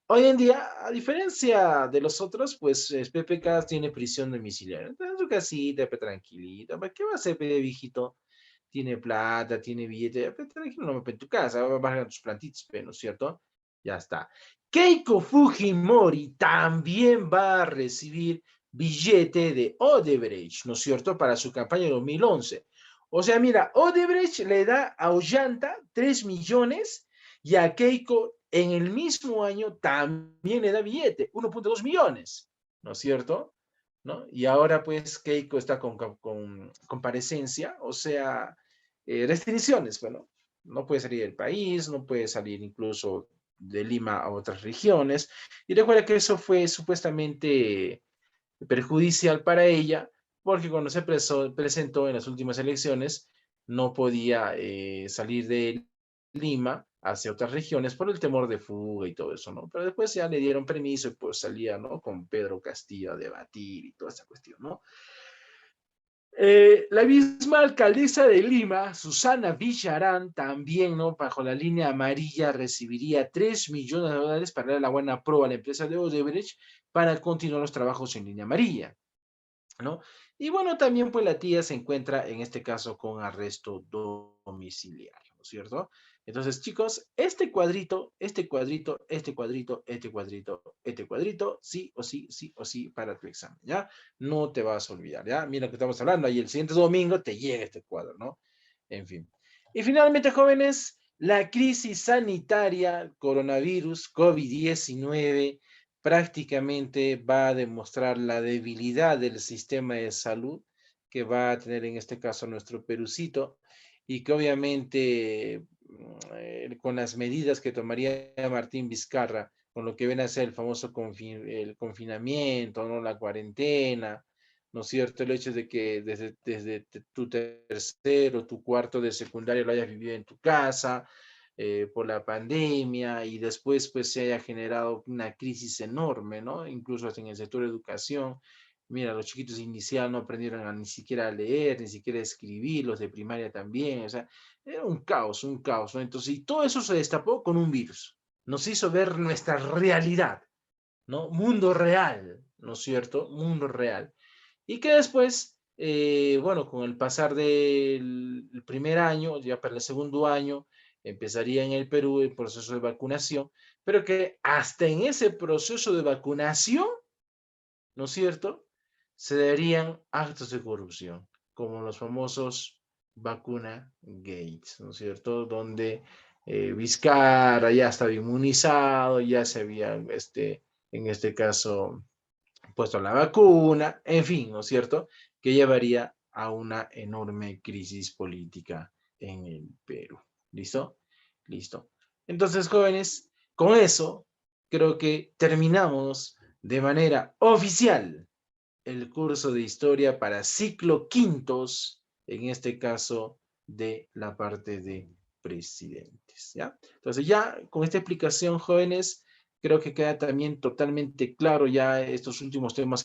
[SPEAKER 1] Hoy en día, a diferencia de los otros, pues PPK tiene prisión domiciliaria. Está en su casita, pues, tranquilita. ¿Para qué va a ser, pe, viejito? Tiene plata, tiene billete. Pues, tranquilo, no, en tu casa, va a bajar tus plantitas, pe, ¿no es cierto? Ya está. Keiko Fujimori también va a recibir billete de Odebrecht, ¿no es cierto?, para su campaña de 2011. O sea, mira, Odebrecht le da a Ollanta 3 millones y a Keiko en el mismo año también le da billete, 1.2 millones, ¿no es cierto? ¿No? Y ahora pues Keiko está con comparecencia, o sea, restricciones, bueno, no puede salir del país, no puede salir incluso de Lima a otras regiones, y recuerda que eso fue supuestamente perjudicial para ella, porque cuando se presentó en las últimas elecciones, no podía salir de Lima hacia otras regiones por el temor de fuga y todo eso, ¿no? Pero después ya le dieron permiso y pues salía, ¿no?, con Pedro Castillo a debatir y toda esa cuestión, ¿no? La misma alcaldesa de Lima, Susana Villarán, también, ¿no?, bajo la línea amarilla, recibiría 3 millones de dólares para dar la buena prueba a la empresa de Odebrecht para continuar los trabajos en línea amarilla, ¿no? Y bueno, también pues la tía se encuentra en este caso con arresto domiciliario, ¿no es cierto? Entonces, chicos, este cuadrito, este cuadrito, este cuadrito, este cuadrito, este cuadrito, sí o sí, sí o sí para tu examen, ¿ya? No te vas a olvidar, ¿ya? Mira que estamos hablando, y el siguiente domingo te llega este cuadro, ¿no? En fin. Y finalmente, jóvenes, la crisis sanitaria, coronavirus, COVID-19, prácticamente va a demostrar la debilidad del sistema de salud que va a tener en este caso nuestro Perucito, y que obviamente con las medidas que tomaría Martín Vizcarra, con lo que viene a ser el famoso el confinamiento, ¿no? La cuarentena, ¿no es cierto? El hecho de que desde tu tercero, tu cuarto de secundaria lo hayas vivido en tu casa, por la pandemia, y después pues se haya generado una crisis enorme, ¿no? Incluso hasta en el sector de educación. Mira, los chiquitos inicial no aprendieron ni siquiera a leer, ni siquiera a escribir, los de primaria también, o sea, era un caos, ¿no? Entonces, y todo eso se destapó con un virus. Nos hizo ver nuestra realidad, ¿no? Mundo real, ¿no es cierto? Mundo real. Y que después, bueno, con el pasar del primer año, ya para el segundo año, empezaría en el Perú el proceso de vacunación, pero que hasta en ese proceso de vacunación, ¿no es cierto?, se darían actos de corrupción, como los famosos vacuna gates, ¿no es cierto?, donde Vizcarra ya estaba inmunizado, ya se había, en este caso, puesto la vacuna, en fin, ¿no es cierto?, que llevaría a una enorme crisis política en el Perú. ¿Listo? Listo. Entonces, jóvenes, con eso creo que terminamos de manera oficial el curso de historia para ciclo quintos, en este caso de la parte de presidentes, ¿ya? Entonces ya con esta explicación, jóvenes, creo que queda también totalmente claro ya estos últimos temas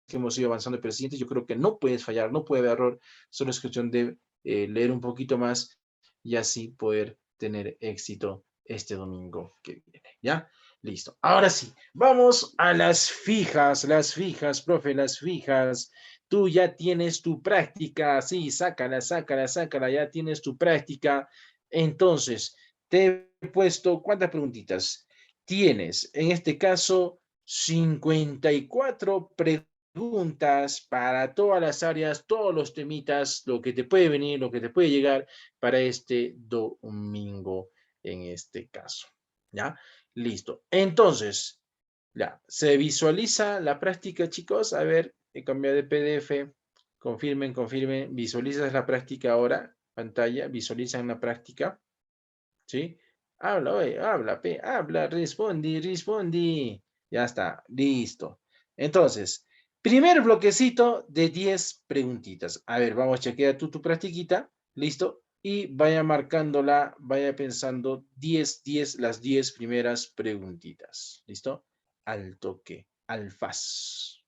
[SPEAKER 1] que hemos ido avanzando de presidentes. Yo creo que no puedes fallar, no puede haber error, solo es cuestión de leer un poquito más y así poder tener éxito este domingo que viene, ¿ya? Listo. Ahora sí, vamos a las fijas, profe, las fijas. Tú ya tienes tu práctica, sí, sácala, sácala, sácala, ya tienes tu práctica. Entonces, te he puesto, ¿cuántas preguntitas? Tienes, en este caso, 54 preguntas para todas las áreas, todos los temitas, lo que te puede venir, lo que te puede llegar para este domingo, en este caso, ¿ya? Listo. Entonces, ya, se visualiza la práctica, chicos. A ver, he cambiado de PDF. Confirmen, confirmen. ¿Visualizas la práctica ahora? Pantalla, visualizan la práctica. ¿Sí? Habla, oye, habla, habla, respondi, respondi. Ya está, listo. Entonces, primer bloquecito de 10 preguntitas. A ver, vamos a chequear tu practiquita. ¿Listo? Y vaya marcándola, vaya pensando 10, las 10 primeras preguntitas. ¿Listo? Al toque, al faz.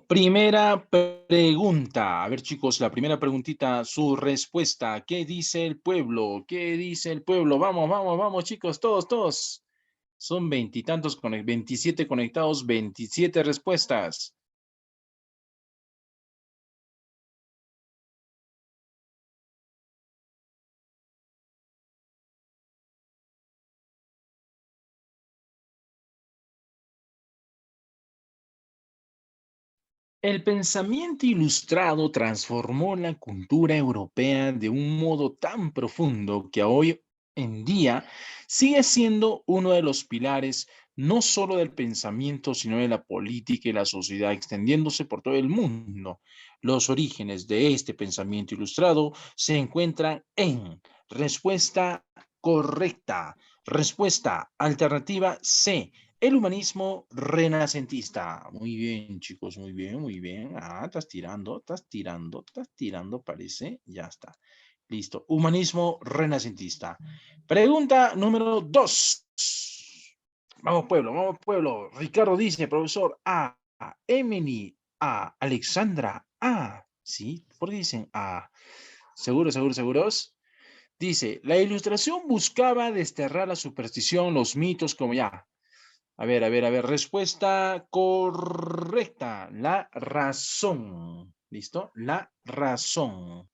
[SPEAKER 1] Primera pregunta. A ver, chicos, la primera preguntita, su respuesta. ¿Qué dice el pueblo? ¿Qué dice el pueblo? Vamos, vamos, vamos, chicos, todos, todos. Son veintitantos, 27 conectados, 27 respuestas. El pensamiento ilustrado transformó la cultura europea de un modo tan profundo que hoy en día sigue siendo uno de los pilares no solo del pensamiento, sino de la política y la sociedad, extendiéndose por todo el mundo. Los orígenes de este pensamiento ilustrado se encuentran en respuesta correcta, respuesta alternativa C, el humanismo renacentista. Muy bien, chicos, muy bien, muy bien. Ah, estás tirando, estás tirando, estás tirando, parece. Ya está. Listo. Humanismo renacentista. Pregunta número 2. Vamos, pueblo, vamos, pueblo. Ricardo dice, profesor A, Emily, A, Alexandra, A. ¿Sí? ¿Por qué dicen A? ¿Seguros, seguros, seguros? Dice, la ilustración buscaba desterrar la superstición, los mitos, como ya. A ver, respuesta correcta. La razón. ¿Listo? La razón.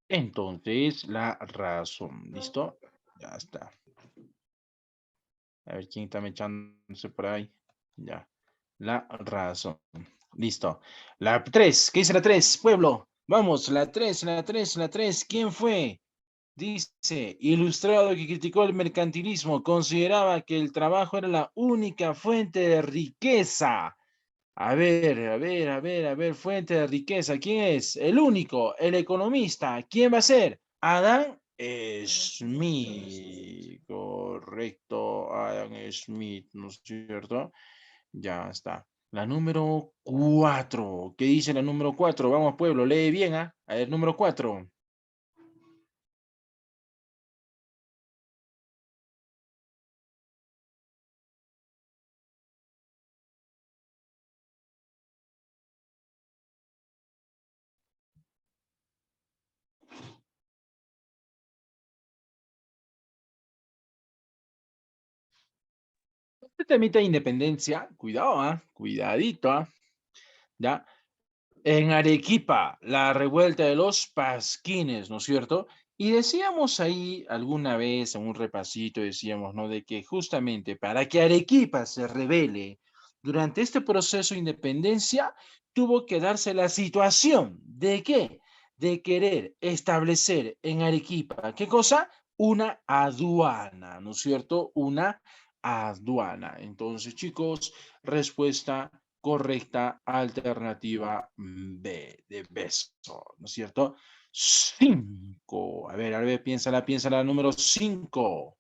[SPEAKER 1] Entonces, la razón. ¿Listo? Ya está. A ver quién está echándose por ahí. Ya. La razón. Listo. La 3. ¿Qué dice la 3? Pueblo. Vamos, la 3, la 3, la 3. ¿Quién fue? Dice, ilustrado que criticó el mercantilismo, consideraba que el trabajo era la única fuente de riqueza. A ver, a ver, a ver, a ver, fuente de riqueza. ¿Quién es? El único, el economista. ¿Quién va a ser? Adam Smith. Correcto, Adam Smith, ¿no es cierto? Ya está. La número 4. ¿Qué dice la número 4? Vamos, pueblo, lee bien, ¿ah? A ver, número 4. Este temita de independencia, cuidado, ¿ah? Cuidadito, ¿ah? ¿Ya? En Arequipa, la revuelta de los pasquines, ¿no es cierto? Y decíamos ahí alguna vez, en un repasito, decíamos, ¿no? De que justamente para que Arequipa se rebele durante este proceso de independencia, tuvo que darse la situación de qué? De querer establecer en Arequipa, ¿qué cosa? Una aduana, ¿no es cierto? Una aduana. Entonces, chicos, respuesta correcta, alternativa B, de beso, ¿no es cierto? 5. A ver, piénsala, piénsala, número 5.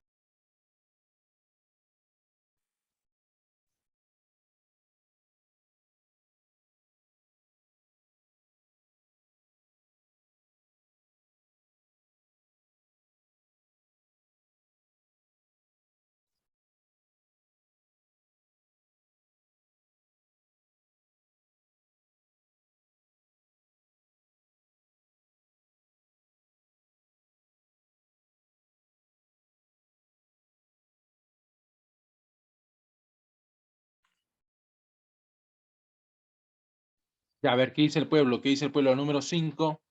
[SPEAKER 1] A ver, ¿qué dice el pueblo? ¿Qué dice el pueblo? Número 5.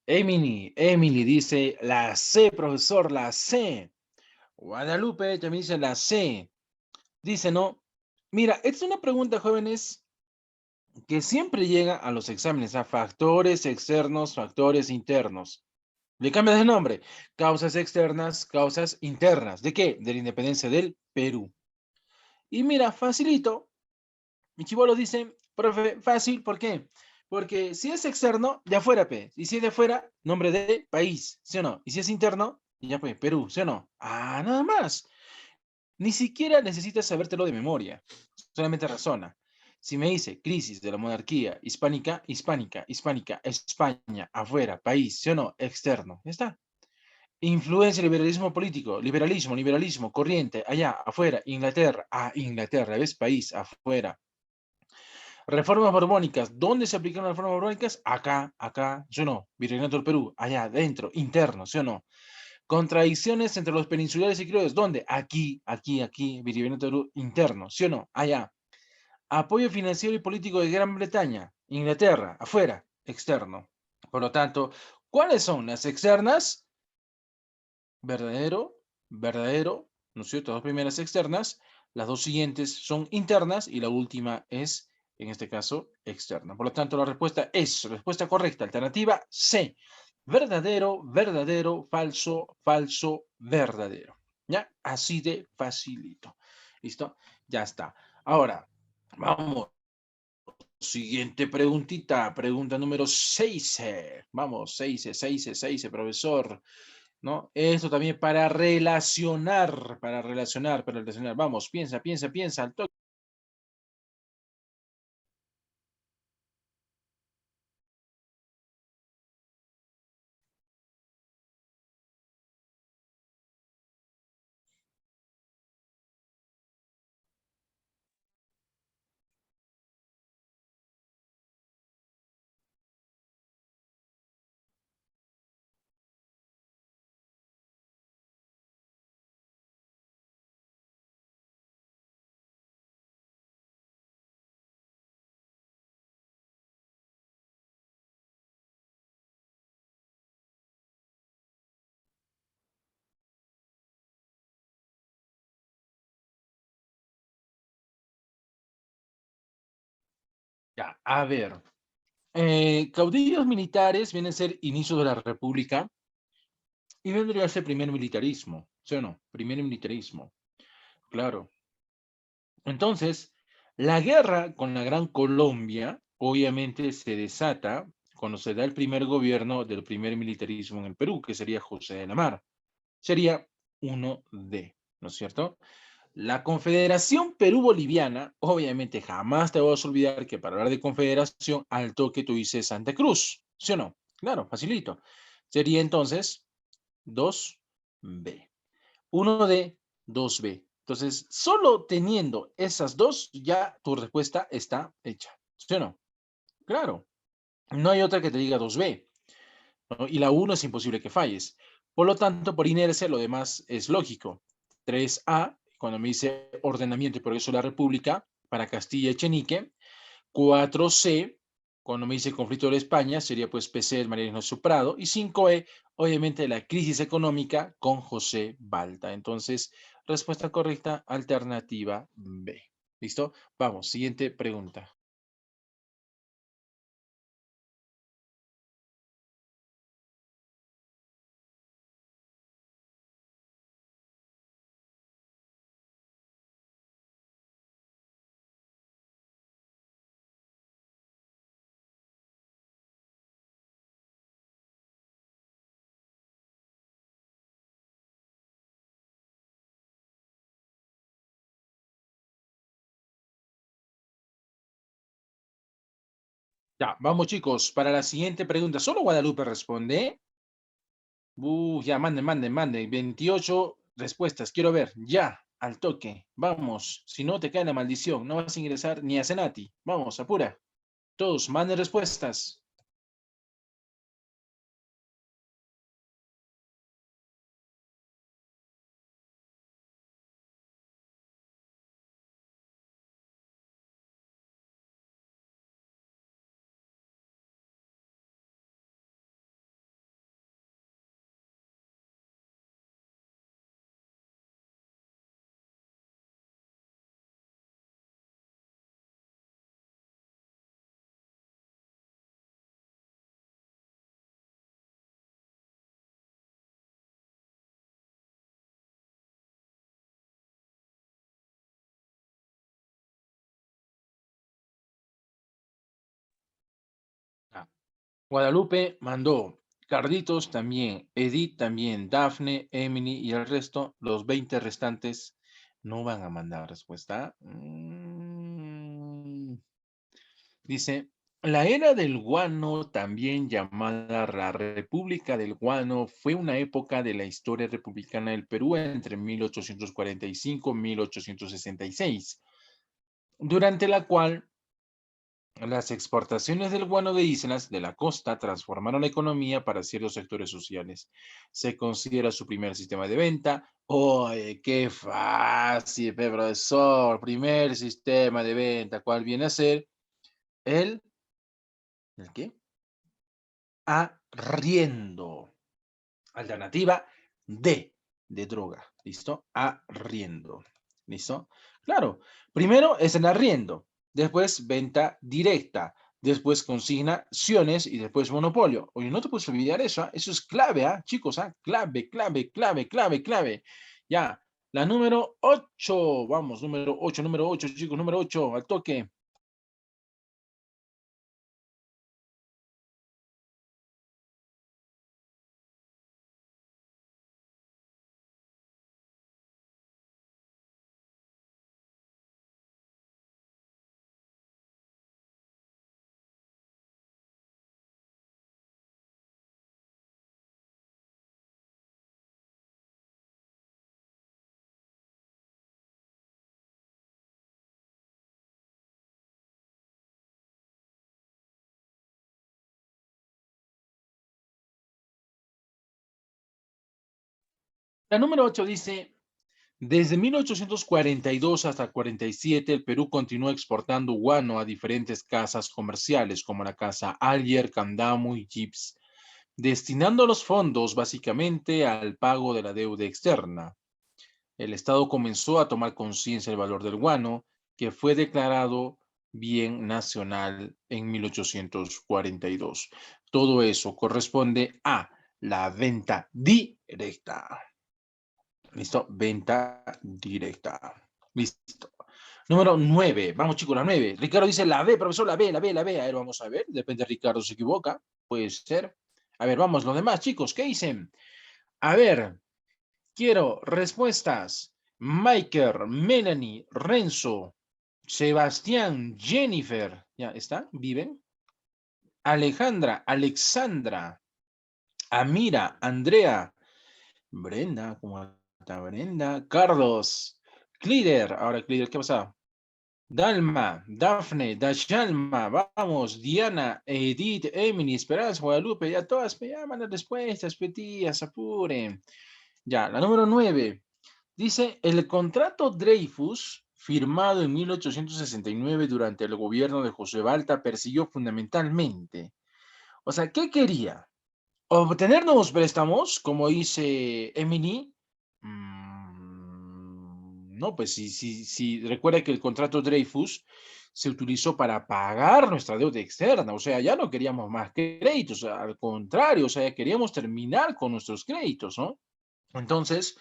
[SPEAKER 1] Emily dice la C, profesor, la C. Guadalupe también dice la C. Dice, no. Mira, esta es una pregunta, jóvenes, que siempre llega a los exámenes, a factores externos, factores internos. Le cambias de nombre. Causas externas, causas internas. ¿De qué? De la independencia del Perú. Y mira, facilito. Mi chibolo dice, profe, fácil, ¿por qué? Porque si es externo, de afuera, P. Y si es de afuera, nombre de país, ¿sí o no? Y si es interno, ya pues, Perú, ¿sí o no? Ah, nada más. Ni siquiera necesitas sabértelo de memoria. Solamente razona. Si me dice crisis de la monarquía hispánica, hispánica, hispánica, España, afuera, país, ¿sí o no? Externo. Ya está. Influencia liberalismo político, liberalismo, liberalismo, corriente, allá, afuera, Inglaterra, Inglaterra, ¿ves? País, afuera. Reformas borbónicas, ¿dónde se aplicaron las reformas borbónicas? Acá, acá, ¿sí o no? Virreinato del Perú, allá, adentro, interno, ¿sí o no? Contradicciones entre los peninsulares y criollos, ¿dónde? Aquí, aquí, aquí, Virreinato del Perú, interno, ¿sí o no? Allá. Apoyo financiero y político de Gran Bretaña, Inglaterra, afuera, externo. Por lo tanto, ¿cuáles son las externas? Verdadero, verdadero, ¿no es cierto? Las dos primeras externas, las dos siguientes son internas y la última es, en este caso, externa. Por lo tanto, la respuesta es, respuesta correcta, alternativa C. Verdadero, verdadero, falso, falso, verdadero. ¿Ya? Así de facilito. ¿Listo? Ya está. Ahora, vamos. Siguiente preguntita, pregunta número 6. Vamos, 6, profesor. ¿No? Esto también para relacionar. Vamos, piensa, piensa, piensa. Al toque. Ya, a ver. Caudillos militares vienen a ser inicios de la República y vendría a ser primer militarismo. ¿Sí o no? Primer militarismo. Claro. Entonces, la guerra con la Gran Colombia obviamente se desata cuando se da el primer gobierno del primer militarismo en el Perú, que sería José de la Mar. Sería 1D, ¿no es cierto? La Confederación Perú-Boliviana, obviamente jamás te vas a olvidar que para hablar de confederación, al toque tú dices Santa Cruz, ¿sí o no? Claro, facilito. Sería entonces 2B. 1D, 2B. Entonces, solo teniendo esas dos, ya tu respuesta está hecha, ¿sí o no? Claro, no hay otra que te diga 2B, ¿no? Y la 1 es imposible que falles. Por lo tanto, por inercia, lo demás es lógico. 3A, cuando me dice ordenamiento y progreso de la República, para Castilla y Chenique. 4C, cuando me dice conflicto de España, sería pues PC el María Ignacio Prado. Y 5E, obviamente, la crisis económica con José Balta. Entonces, respuesta correcta, alternativa B. ¿Listo? Vamos, siguiente pregunta. Ya, vamos chicos, para la siguiente pregunta. Solo Guadalupe responde. Ya, mande, mande, mande. 28 respuestas. Quiero ver. Ya, al toque. Vamos. Si no, te cae la maldición. No vas a ingresar ni a Senati. Vamos, apura. Todos, manden respuestas. Ah, Guadalupe mandó. Carlitos también. Edith también. Dafne, Emily y el resto, los 20 restantes, no van a mandar respuesta. Dice, la era del guano, también llamada la República del Guano, fue una época de la historia republicana del Perú entre 1845 y 1866, durante la cual las exportaciones del guano de islas de la costa transformaron la economía para ciertos sectores sociales. Se considera su primer sistema de venta. ¡Oye, qué fácil, profesor! Primer sistema de venta, ¿cuál viene a ser? ¿El, ¿el qué? Arriendo. Alternativa D, de droga. ¿Listo? Arriendo. ¿Listo? Claro, primero es el arriendo, después venta directa, después consignaciones y después monopolio. Oye, no te puedes olvidar eso, ¿ah? Eso es clave, ¿ah? Chicos, ¿ah? Clave, clave, clave, clave, clave. Ya, la número 8, vamos, número 8, chicos, número 8, al toque. La número 8 dice, desde 1842 hasta 47, el Perú continuó exportando guano a diferentes casas comerciales, como la Casa Allier, Candamo y Gibbs, destinando los fondos básicamente al pago de la deuda externa. El Estado comenzó a tomar conciencia del valor del guano, que fue declarado bien nacional en 1842. Todo eso corresponde a la venta directa. ¿Listo? Venta directa. Listo. Número 9. Vamos, chicos, la 9. Ricardo dice la B, profesor, la B, la B, la B. A ver, vamos a ver. Depende, Ricardo se equivoca. Puede ser. A ver, vamos, los demás, chicos, ¿qué dicen? A ver, quiero respuestas. Michael, Melanie, Renzo, Sebastián, Jennifer. ¿Ya está? ¿Viven? Alejandra, Alexandra, Amira, Andrea, Brenda, ¿cómo está Brenda? Carlos, Clider, ahora Clider, ¿qué pasa? Dalma, Dafne, Dashalma, vamos, Diana, Edith, Emily, Esperanza, Guadalupe, ya todas me llaman las respuestas, petías, apuren. Ya, la número 9. Dice, el contrato Dreyfus, firmado en 1869 durante el gobierno de José Balta, persiguió fundamentalmente. O sea, ¿qué quería? Obtener nuevos préstamos, como dice Emily. No, pues si recuerda que el contrato Dreyfus se utilizó para pagar nuestra deuda externa, o sea, ya no queríamos más créditos, al contrario, o sea, queríamos terminar con nuestros créditos, ¿no? Entonces,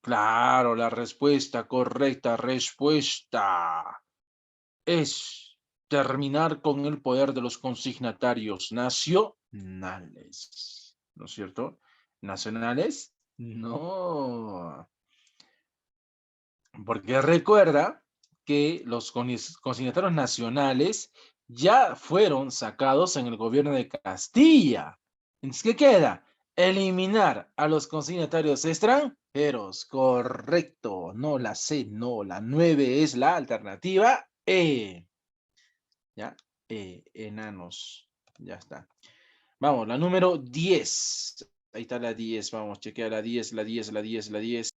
[SPEAKER 1] claro, la respuesta, correcta respuesta es terminar con el poder de los consignatarios nacionales. ¿No es cierto? ¿Nacionales? No. Porque recuerda que los consignatarios nacionales ya fueron sacados en el gobierno de Castilla. Entonces, ¿qué queda? Eliminar a los consignatarios extranjeros. Correcto. No la C, no. La 9 es la alternativa E. ¿Ya? Enanos. Ya está. Vamos, la número 10. Ahí está la 10. Vamos, chequea la 10, la 10, la 10, la 10.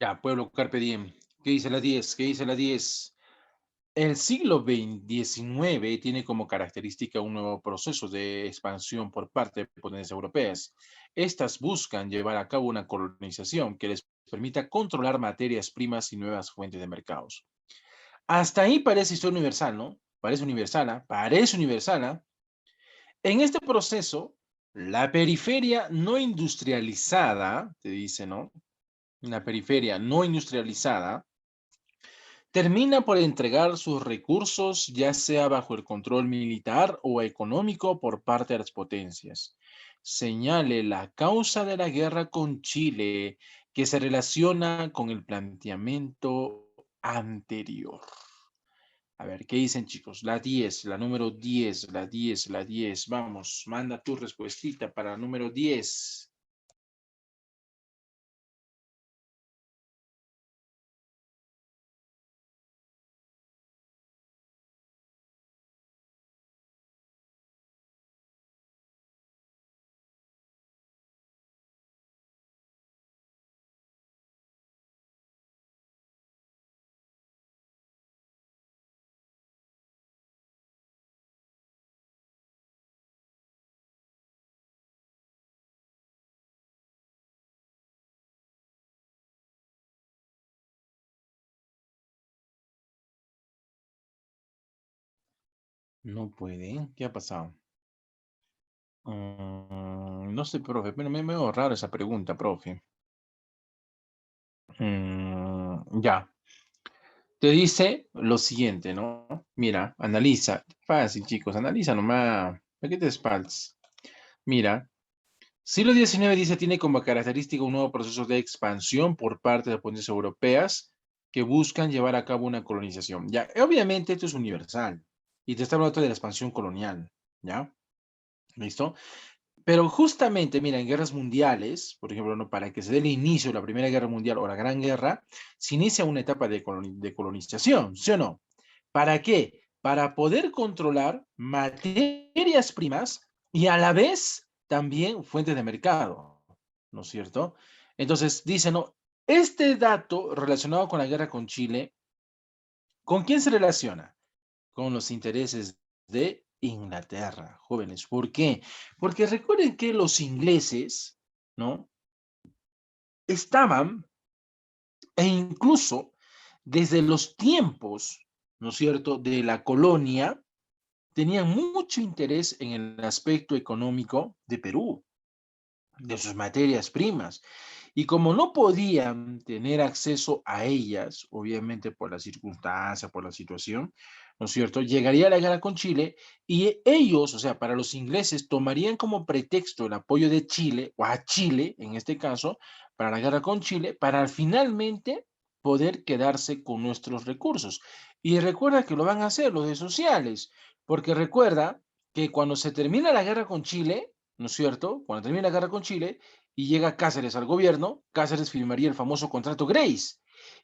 [SPEAKER 1] Ya, Pueblo Carpe Diem. ¿Qué dice la 10? ¿Qué dice la 10? El siglo XIX tiene como característica un nuevo proceso de expansión por parte de potencias europeas. Estas buscan llevar a cabo una colonización que les permita controlar materias primas y nuevas fuentes de mercados. Hasta ahí parece historia universal, ¿no? Parece universal, ¿ah? Parece universal, ¿ah? En este proceso, la periferia no industrializada, te dice, ¿no? La periferia no industrializada termina por entregar sus recursos, ya sea bajo el control militar o económico por parte de las potencias. Señale la causa de la guerra con Chile, que se relaciona con el planteamiento anterior. A ver, ¿qué dicen, chicos? La 10, la número 10, la 10, la 10. Vamos, manda tu respuestita para la número 10. No puede. ¿Qué ha pasado? No sé, profe, pero me veo raro esa pregunta, profe. Ya. Te dice lo siguiente, ¿no? Mira, analiza. Fácil, chicos, analiza nomás. ¿Para qué te espaldas? Mira, siglo XIX dice tiene como característica un nuevo proceso de expansión por parte de potencias europeas que buscan llevar a cabo una colonización. Ya, obviamente esto es universal y te está hablando de la expansión colonial, ¿ya? ¿Listo? Pero justamente, mira, en guerras mundiales, por ejemplo, ¿no? Para que se dé el inicio de la Primera Guerra Mundial o la Gran Guerra, se inicia una etapa de colonización, ¿sí o no? ¿Para qué? Para poder controlar materias primas y a la vez también fuentes de mercado, ¿no es cierto? Entonces, dice, ¿no? Este dato relacionado con la guerra con Chile, ¿con quién se relaciona? Con los intereses de Inglaterra, jóvenes. ¿Por qué? Porque recuerden que los ingleses, ¿no? Estaban, e incluso desde los tiempos, ¿no es cierto?, de la colonia, tenían mucho interés en el aspecto económico de Perú, de sus materias primas. Y como no podían tener acceso a ellas, obviamente por la circunstancia, por la situación, ¿no es cierto? Llegaría la guerra con Chile y ellos, o sea, para los ingleses, tomarían como pretexto el apoyo de Chile, o a Chile en este caso, para la guerra con Chile, para finalmente poder quedarse con nuestros recursos. Y recuerda que lo van a hacer los de sociales, porque recuerda que cuando se termina la guerra con Chile, ¿no es cierto? Cuando termina la guerra con Chile, y llega Cáceres al gobierno, Cáceres firmaría el famoso contrato Grace.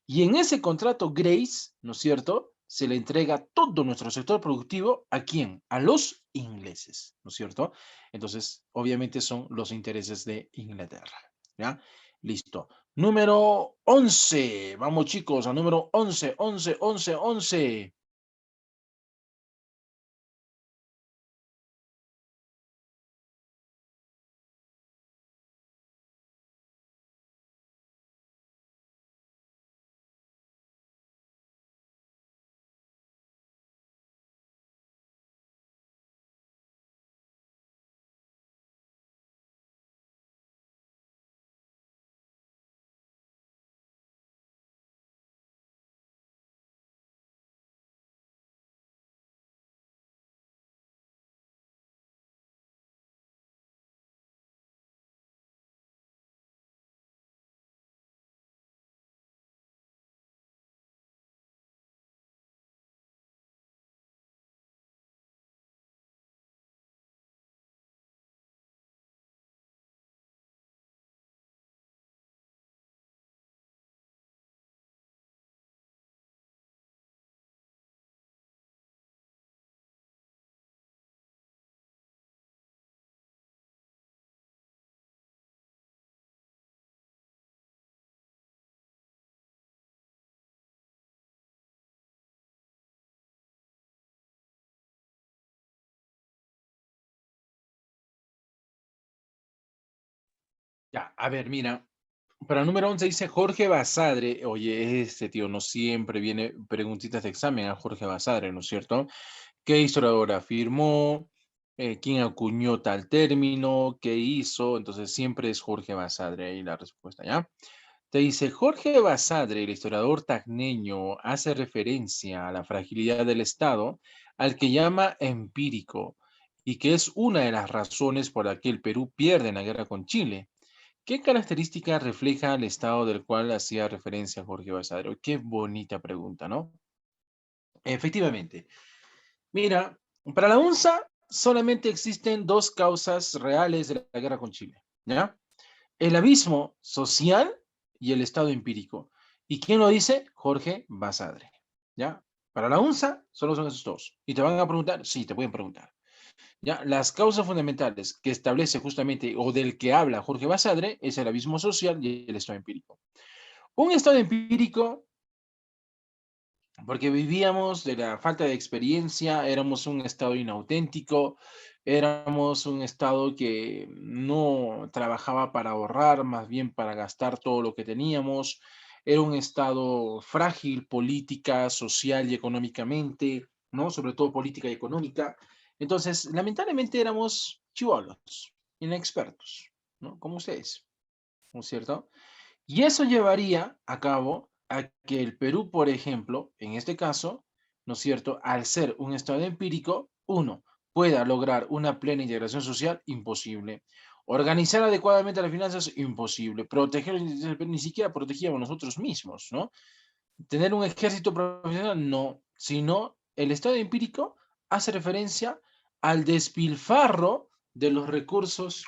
[SPEAKER 1] Y en ese contrato Grace, ¿no es cierto? Se le entrega todo nuestro sector productivo ¿a quién? A los ingleses, ¿no es cierto? Entonces, obviamente son los intereses de Inglaterra, ¿ya? Listo. Número 11. Vamos chicos, a número 11, 11, 11, 11. Ya, a ver, mira, para el número 11 dice Jorge Basadre. Oye, este tío no siempre viene preguntitas de examen a Jorge Basadre, ¿no es cierto? ¿Qué historiador afirmó? ¿Quién acuñó tal término? ¿Qué hizo? Entonces siempre es Jorge Basadre ahí la respuesta, ¿ya? Te dice, Jorge Basadre, el historiador tacneño, hace referencia a la fragilidad del Estado, al que llama empírico, y que es una de las razones por la que el Perú pierde en la guerra con Chile. ¿Qué característica refleja el estado del cual hacía referencia Jorge Basadre? Qué bonita pregunta, ¿no? Efectivamente. Mira, para la UNSA solamente existen dos causas reales de la guerra con Chile, ¿ya? El abismo social y el estado empírico. ¿Y quién lo dice? Jorge Basadre, ¿ya? Para la UNSA solo son esos dos. ¿Y te van a preguntar? Sí, te pueden preguntar. ¿Ya? Las causas fundamentales que establece justamente o del que habla Jorge Basadre es el abismo social y el estado empírico. Un estado empírico porque vivíamos de la falta de experiencia, éramos un estado inauténtico, éramos un estado que no trabajaba para ahorrar, más bien para gastar todo lo que teníamos, era un estado frágil política, social y económicamente, ¿no? Sobre todo política y económica. Entonces, lamentablemente éramos chivolos, inexpertos, ¿no? Como ustedes, ¿no es cierto? Y eso llevaría a cabo a que el Perú, por ejemplo, en este caso, ¿no es cierto?, al ser un estado empírico, uno, pueda lograr una plena integración social, imposible. Organizar adecuadamente las finanzas, imposible. Proteger, ni siquiera protegíamos nosotros mismos, ¿no? Tener un ejército profesional, no. Sino el estado empírico hace referencia al despilfarro de los recursos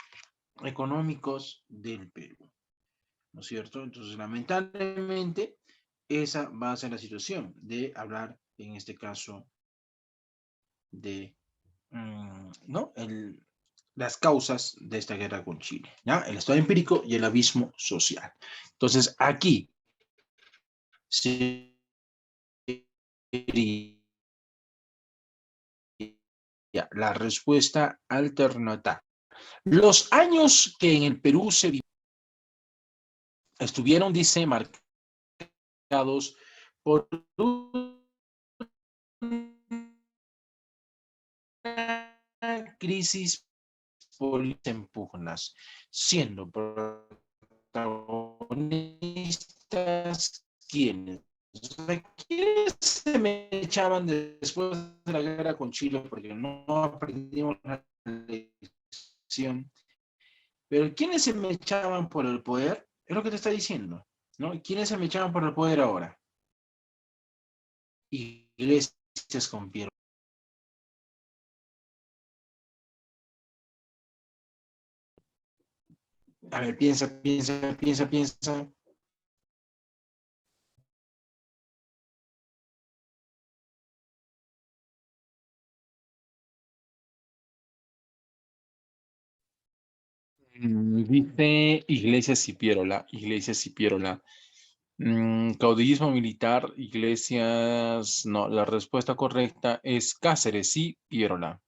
[SPEAKER 1] económicos del Perú. ¿No es cierto? Entonces, lamentablemente, esa va a ser la situación de hablar, en este caso, de, ¿no? Las causas de esta guerra con Chile, ¿ya? El estado empírico y el abismo social. Entonces, aquí sería la respuesta alternativa. Los años que en el Perú se estuvieron, dice, marcados por crisis políticas en pugnas, siendo protagonistas quienes. ¿Quiénes se me echaban después de la guerra con Chile? Porque no aprendimos la lección. Pero ¿quiénes se me echaban por el poder? Es lo que te está diciendo, ¿no? ¿Quiénes se me echaban por el poder ahora? Iglesias con Piero. A ver, piensa. Dice Iglesias y Piérola. Caudillismo militar, Iglesias, no, la respuesta correcta es Cáceres y Piérola.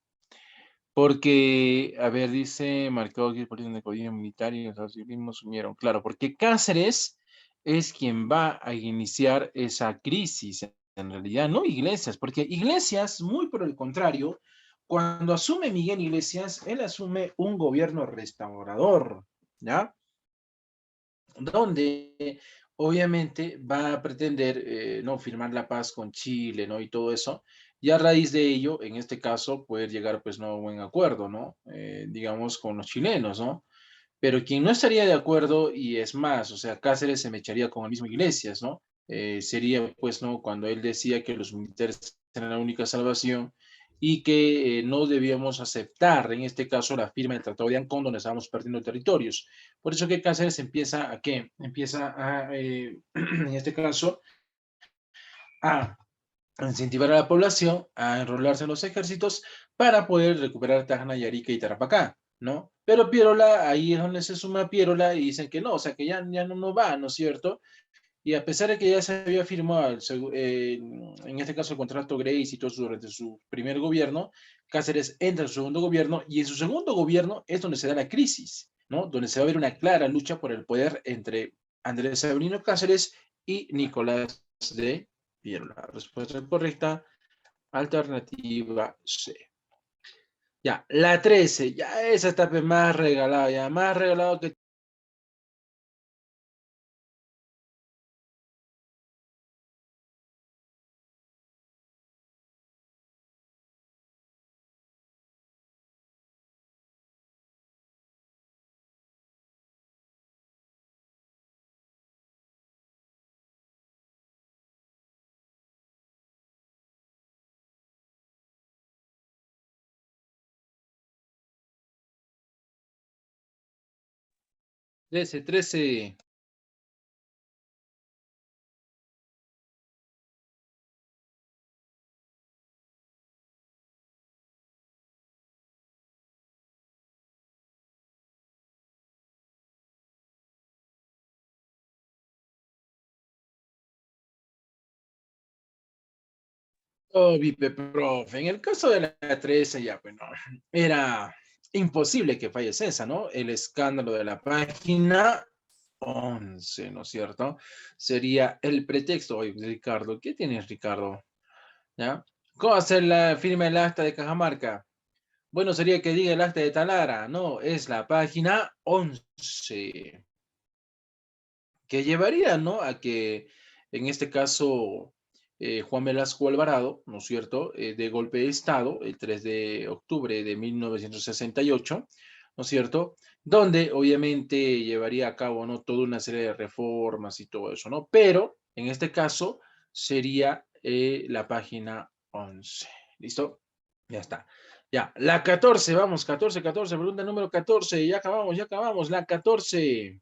[SPEAKER 1] Porque, a ver, dice, marcado que por de caudillismo militar y los civilismos sumieron. Claro, porque Cáceres es quien va a iniciar esa crisis, en realidad, no Iglesias, porque Iglesias, muy por el contrario, cuando asume Miguel Iglesias, él asume un gobierno restaurador, ¿ya? Donde obviamente va a pretender no firmar la paz con Chile, ¿no? Y todo eso. Y a raíz de ello, en este caso, poder llegar pues no a un buen acuerdo, ¿no? Digamos con los chilenos, ¿no? Pero quien no estaría de acuerdo, y es más, o sea, Cáceres se me echaría con el mismo Iglesias, ¿no? Sería, pues, ¿no? Cuando él decía que los militares eran la única salvación y que no debíamos aceptar, en este caso, la firma del Tratado de Ancón, donde estábamos perdiendo territorios. Por eso que Cáceres empieza a, ¿qué? Empieza a, en este caso, a incentivar a la población a enrolarse en los ejércitos para poder recuperar Tacna, Yarica y Tarapacá, ¿no? Pero Piérola, ahí es donde se suma Piérola y dicen que no, o sea, que ya no, no va, ¿no es cierto? Y a pesar de que ya se había firmado, en este caso, el contrato Grace y todo eso durante su primer gobierno, Cáceres entra en su segundo gobierno y en su segundo gobierno es donde se da la crisis. ¿no? Donde se va a ver una clara lucha por el poder entre Andrés Sabino Cáceres y Nicolás de Piero. La respuesta correcta, alternativa C. Ya, la 13, ya esa está pues, más regalada, ya más regalado que... Trece, 13. Oh, Vipe, profe, en el caso de la 13 ya, bueno, era imposible que fallece esa, ¿no? El escándalo de la página 11, ¿no es cierto? Sería el pretexto. Oye, Ricardo, ¿qué tienes, Ricardo? ¿Ya? ¿Cómo hacer la firma del acta de Cajamarca? Bueno, sería que diga el acta de Talara. No, es la página 11, que llevaría, ¿no? A que, en este caso, Juan Velasco Alvarado, ¿no es cierto?, de golpe de Estado, el 3 de octubre de 1968, ¿no es cierto?, donde obviamente llevaría a cabo, ¿no?, toda una serie de reformas y todo eso, ¿no? Pero, en este caso, sería la página 11. ¿Listo? Ya está. Ya, la 14, vamos, 14, 14, pregunta número 14, ya acabamos, la 14.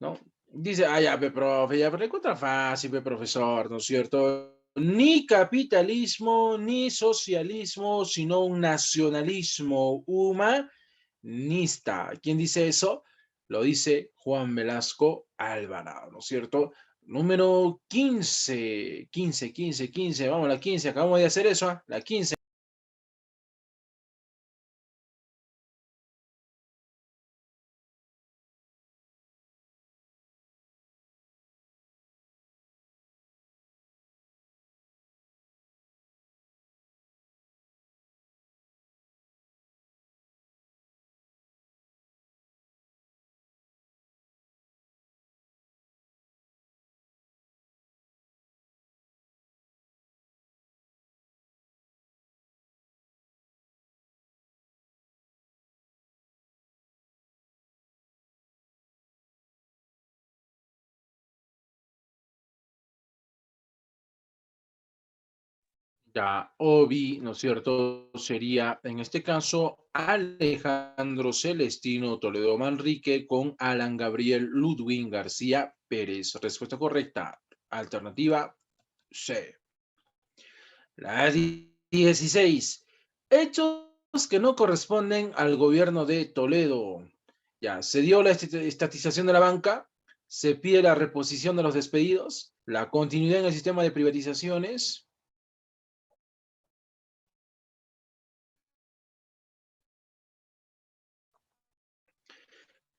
[SPEAKER 1] ¿No? Dice, ah, ya, pe, profe, ya, pero encuentra fácil, pe, profesor, ¿no es cierto? Ni capitalismo, ni socialismo, sino un nacionalismo humanista. ¿Quién dice eso? Lo dice Juan Velasco Alvarado, ¿no es cierto? Número 15, 15, 15, 15, vamos, la 15, acabamos de hacer eso, ¿ah? La 15. Ya, Obi, ¿no es cierto? Sería, en este caso, Alejandro Celestino Toledo Manrique con Alan Gabriel Ludwig García Pérez. Respuesta correcta. Alternativa C. La 16. Hechos que no corresponden al gobierno de Toledo. Ya, se dio la estatización de la banca, se pide la reposición de los despedidos, la continuidad en el sistema de privatizaciones.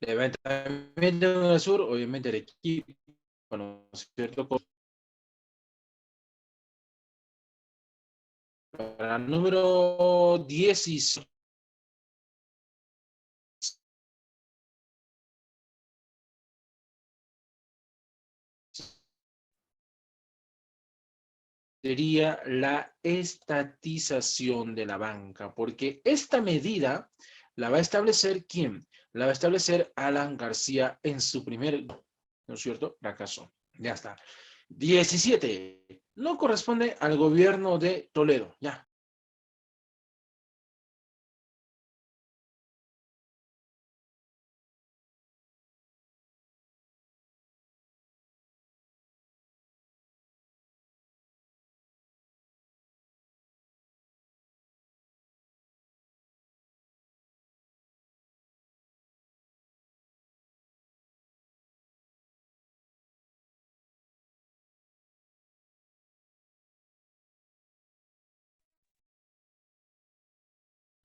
[SPEAKER 1] Levantamiento en el sur, obviamente el equipo, bueno, ¿cierto? Para el número 16 sería la estatización de la banca, porque esta medida la va a establecer ¿quién? La va a establecer Alan García en su primer, ¿no es cierto?, fracaso. Ya está. 17. No corresponde al gobierno de Toledo. Ya.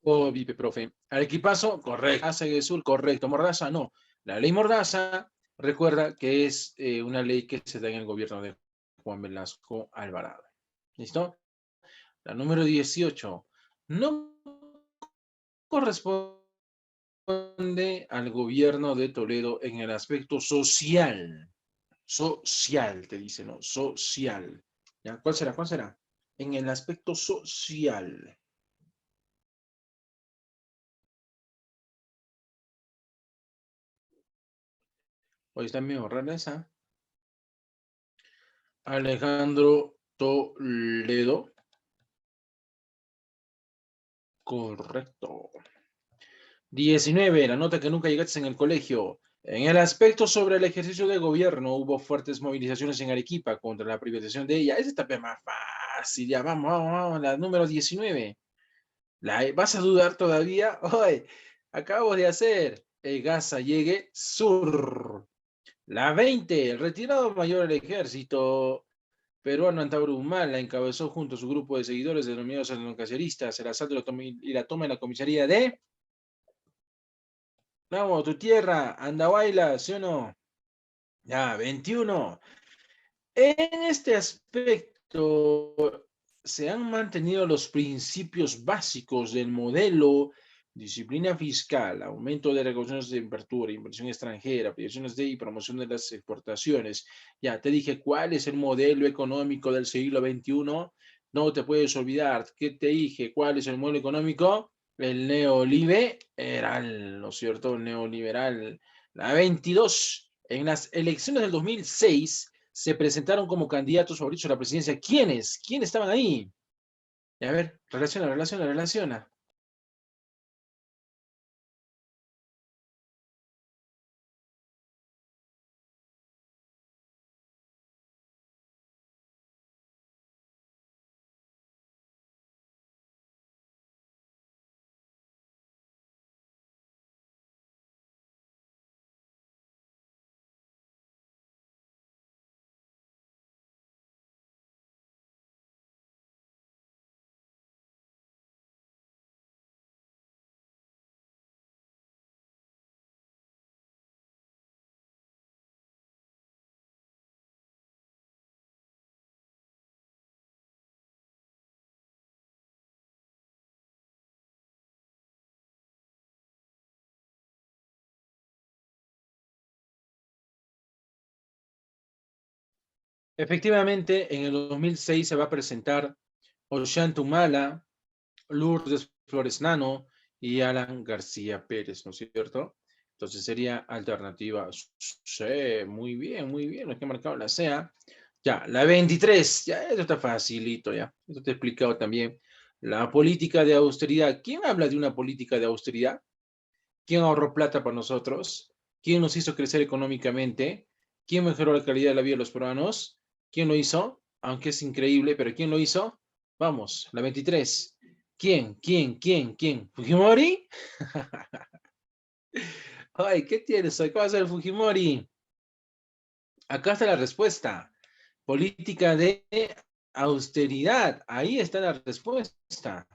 [SPEAKER 1] Oh, Vipe, profe. Arequipazo, correcto. Asa del Sur, correcto. Mordaza, no. La ley Mordaza, recuerda que es una ley que se da en el gobierno de Juan Velasco Alvarado. ¿Listo? La número 18. No corresponde al gobierno de Toledo en el aspecto social. Social, te dice, ¿no? Social. ¿Ya? ¿Cuál será? ¿Cuál será? En el aspecto social. Hoy está medio rara esa. Alejandro Toledo. Correcto. 19. La nota que nunca llegaste en el colegio. En el aspecto sobre el ejercicio de gobierno, hubo fuertes movilizaciones en Arequipa contra la privatización de ella. Esa está más fácil. Ya, vamos, vamos, vamos. La número 19. ¿Vas a dudar todavía? Hoy, acabo de hacer el Gaza llegue sur. La 20. El retirado mayor del ejército peruano Antauro Humala encabezó junto a su grupo de seguidores denominados caceristas el asalto y la toma en la comisaría de... Vamos, tu tierra, Andahuayla, ¿sí o no? Ya, 21. En este aspecto se han mantenido los principios básicos del modelo, disciplina fiscal, aumento de recaudaciones de apertura, inversión extranjera, proyecciones de y promoción de las exportaciones. Ya te dije cuál es el modelo económico del siglo XXI. No te puedes olvidar. ¿Qué te dije? ¿Cuál es el modelo económico? El neoliberal, ¿no es cierto? El neoliberal. La 22. En las elecciones del 2006 se presentaron como candidatos favoritos a la presidencia. ¿Quiénes? ¿Quiénes estaban ahí? A ver, relaciona, relaciona, relaciona. Efectivamente, en el 2006 se va a presentar Ollanta Humala, Lourdes Flores Nano y Alan García Pérez, ¿no es cierto? Entonces sería alternativa C. Muy bien, muy bien. Lo que he marcado la CA. Ya, la 23. Ya, esto está facilito, ya. Esto te he explicado también. La política de austeridad. ¿Quién habla de una política de austeridad? ¿Quién ahorró plata para nosotros? ¿Quién nos hizo crecer económicamente? ¿Quién mejoró la calidad de la vida de los peruanos? ¿Quién lo hizo? Aunque es increíble, pero ¿quién lo hizo? Vamos, la 23. ¿Quién? ¿Quién? ¿Quién? ¿Quién? ¿Fujimori? Ay, ¿qué tienes hoy? ¿Qué va a ser el Fujimori? Acá está la respuesta. Política de austeridad. Ahí está la respuesta.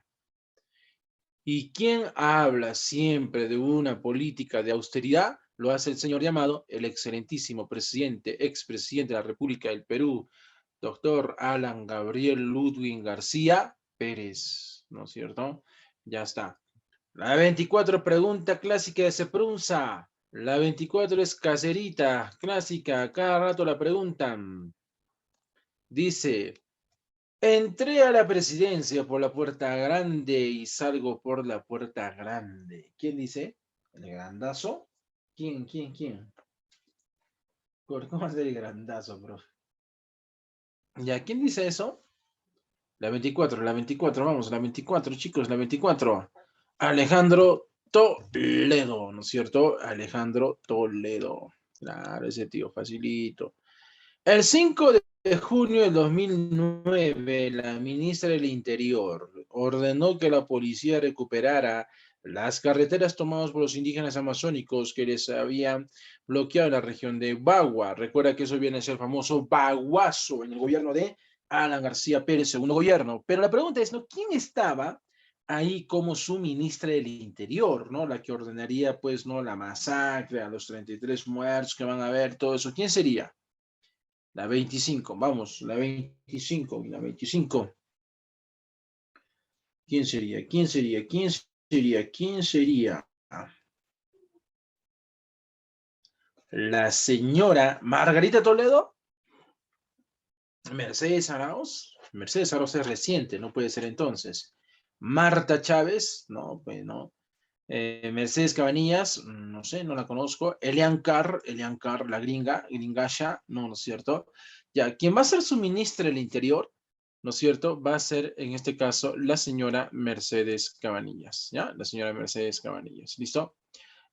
[SPEAKER 1] ¿Y quién habla siempre de una política de austeridad? Lo hace el señor llamado el excelentísimo presidente, expresidente de la República del Perú, doctor Alan Gabriel Ludwig García Pérez, ¿no es cierto? Ya está. La 24, pregunta clásica de Seprunza. La 24 es caserita, clásica, cada rato la preguntan. Dice, entré a la presidencia por la puerta grande y salgo por la puerta grande. ¿Quién dice? ¿El grandazo? ¿Quién, quién, quién? ¿Cómo hacer el grandazo, profe? ¿Ya? ¿Quién dice eso? La 24, vamos, la 24, chicos, la 24. Alejandro Toledo, ¿no es cierto? Alejandro Toledo. Claro, ese tío, facilito. El 5 de junio del 2009, la ministra del Interior ordenó que la policía recuperara las carreteras tomadas por los indígenas amazónicos que les habían bloqueado la región de Bagua. Recuerda que eso viene a ser el famoso baguazo en el gobierno de Alan García Pérez, segundo gobierno. Pero la pregunta es, ¿no? ¿Quién estaba ahí como su ministra del Interior, ¿no? La que ordenaría, pues, ¿no? La masacre, a los 33 muertos que van a haber, todo eso. ¿Quién sería? La 25, vamos, la 25, la 25. ¿Quién sería? ¿Quién sería? ¿Quién sería? ¿Quién sería? La señora Margarita Toledo, Mercedes Arauz. Mercedes Arauz es reciente, no puede ser entonces. Marta Chávez, no, pues no. Mercedes Cabanillas, no sé, no la conozco. Elian Carr, la gringa, gringasha, no, no es cierto. Ya, quien va a ser su ministra del Interior, ¿no es cierto? Va a ser, en este caso, la señora Mercedes Cabanillas, ¿ya? La señora Mercedes Cabanillas, ¿listo?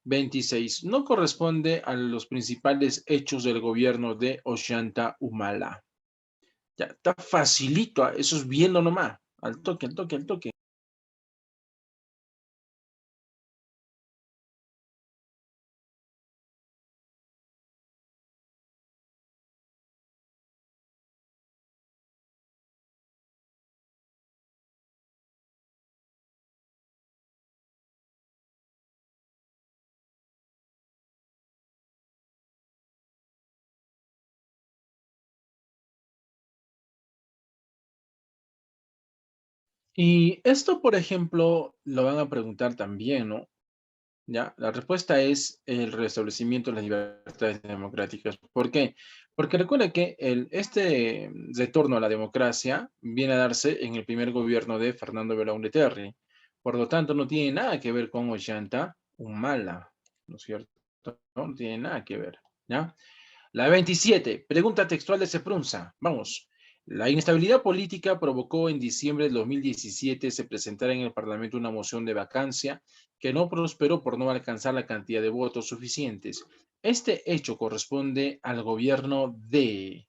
[SPEAKER 1] 26. No corresponde a los principales hechos del gobierno de Ollanta Humala. Ya, está facilito, eso es viendo nomás. Al toque, al toque, al toque. Y esto, por ejemplo, lo van a preguntar también, ¿no? ¿Ya? La respuesta es el restablecimiento de las libertades democráticas. ¿Por qué? Porque recuerda que este retorno a la democracia viene a darse en el primer gobierno de Fernando Belaúnde Terry. Por lo tanto, no tiene nada que ver con Ollanta Humala, ¿no es cierto? No tiene nada que ver, ¿ya? La 27, pregunta textual de Seprunza. Vamos. La inestabilidad política provocó en diciembre del 2017 se presentara en el Parlamento una moción de vacancia que no prosperó por no alcanzar la cantidad de votos suficientes. Este hecho corresponde al gobierno de...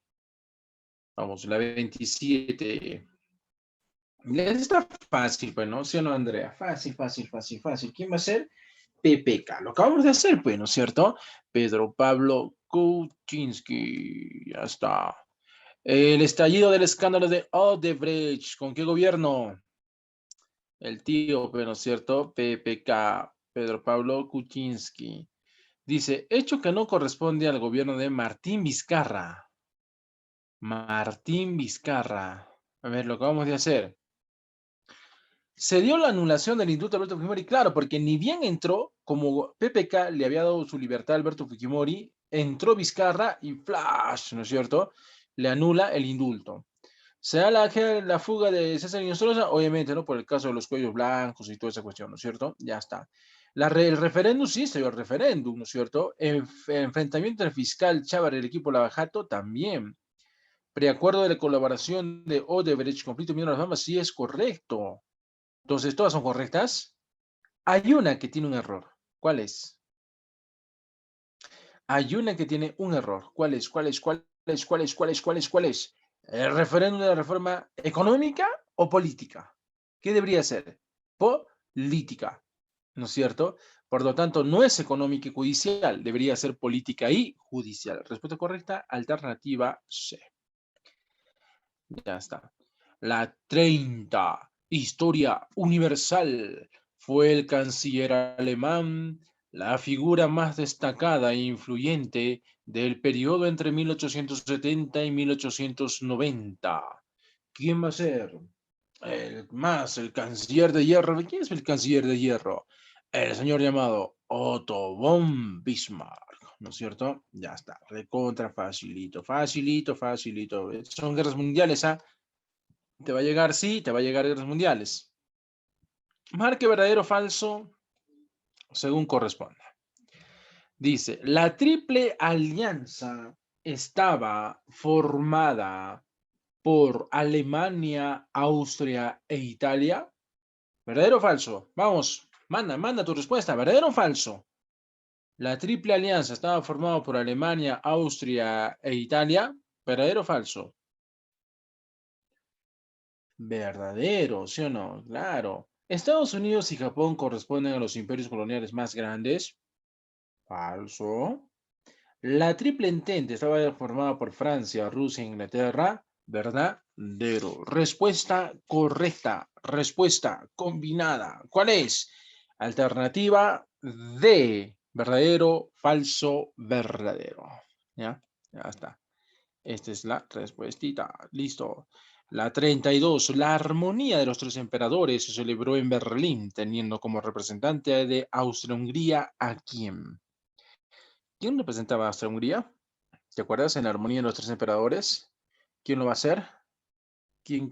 [SPEAKER 1] Vamos, la 27. Está fácil, pues, ¿no? ¿Sí o no, Andrea? Fácil, fácil, fácil, fácil. ¿Quién va a ser? PPK. Lo acabamos de hacer, pues, ¿no es cierto? Pedro Pablo Kuczynski. Ya está. El estallido del escándalo de Odebrecht. ¿Con qué gobierno? El tío, pero ¿no es cierto? PPK, Pedro Pablo Kuczynski. Dice, hecho que no corresponde al gobierno de Martín Vizcarra. Martín Vizcarra. A ver, lo acabamos de hacer. Se dio la anulación del indulto a Alberto Fujimori, claro, porque ni bien entró, como PPK le había dado su libertad a Alberto Fujimori, entró Vizcarra y flash, ¿no es cierto? Le anula el indulto. ¿Se da la fuga de César Inostroza? Obviamente, ¿no? Por el caso de los cuellos blancos y toda esa cuestión, ¿no es cierto? Ya está. El referéndum, sí, se dio el referéndum, ¿no es cierto? Enfrentamiento entre el fiscal Chávez y el equipo Lavajato, también. Preacuerdo de la colaboración de Odebrecht, conflicto de las Bahamas, sí es correcto. Entonces, ¿todas son correctas? Hay una que tiene un error. ¿Cuál es? Hay una que tiene un error. ¿Cuál es? ¿Cuál es? ¿Cuál es? ¿Cuál es? ¿Cuál es? ¿Cuál es? ¿Cuál es? ¿El referéndum de la reforma económica o política? ¿Qué debería ser? Política, ¿no es cierto? Por lo tanto, no es económica y judicial, debería ser política y judicial. Respuesta correcta, alternativa C. Ya está. La 30. Historia universal. Fue el canciller alemán, la figura más destacada e influyente del periodo entre 1870 y 1890. ¿Quién va a ser? El canciller de hierro. ¿Quién es el canciller de hierro? El señor llamado Otto von Bismarck, ¿no es cierto? Ya está, recontra facilito, facilito, facilito. Son guerras mundiales, ¿ah? Te va a llegar, sí, te va a llegar guerras mundiales. Marque verdadero o falso, según corresponda. Dice, la Triple Alianza estaba formada por Alemania, Austria e Italia. ¿Verdadero o falso? Vamos, manda tu respuesta. ¿Verdadero o falso? La Triple Alianza estaba formada por Alemania, Austria e Italia. ¿Verdadero o falso? Verdadero, ¿sí o no? Claro. Estados Unidos y Japón corresponden a los imperios coloniales más grandes. Falso. La Triple Entente estaba formada por Francia, Rusia e Inglaterra. ¿Verdad? Respuesta correcta. Respuesta combinada. ¿Cuál es? Alternativa D. Verdadero, falso, verdadero. ¿Ya? Ya está. Esta es la respuestita. Listo. La 32. La armonía de los tres emperadores se celebró en Berlín, teniendo como representante de Austria-Hungría a quién. ¿Quién representaba a Austria-Hungría? ¿Te acuerdas en la armonía de los tres emperadores? ¿Quién lo va a hacer? ¿Quién?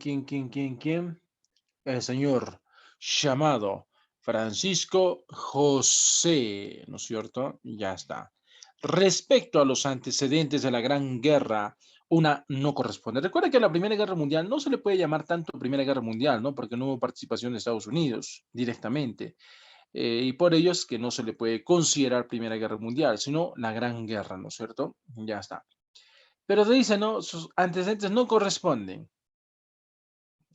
[SPEAKER 1] El señor llamado Francisco José, ¿no es cierto? Ya está. Respecto a los antecedentes de la Gran Guerra, una no corresponde. Recuerda que la Primera Guerra Mundial no se le puede llamar tanto Primera Guerra Mundial, ¿no? Porque no hubo participación de Estados Unidos directamente. Y por ello es que no se le puede considerar Primera Guerra Mundial, sino la Gran Guerra, ¿no es cierto? Ya está. Pero te dice, ¿no? Sus antecedentes no corresponden.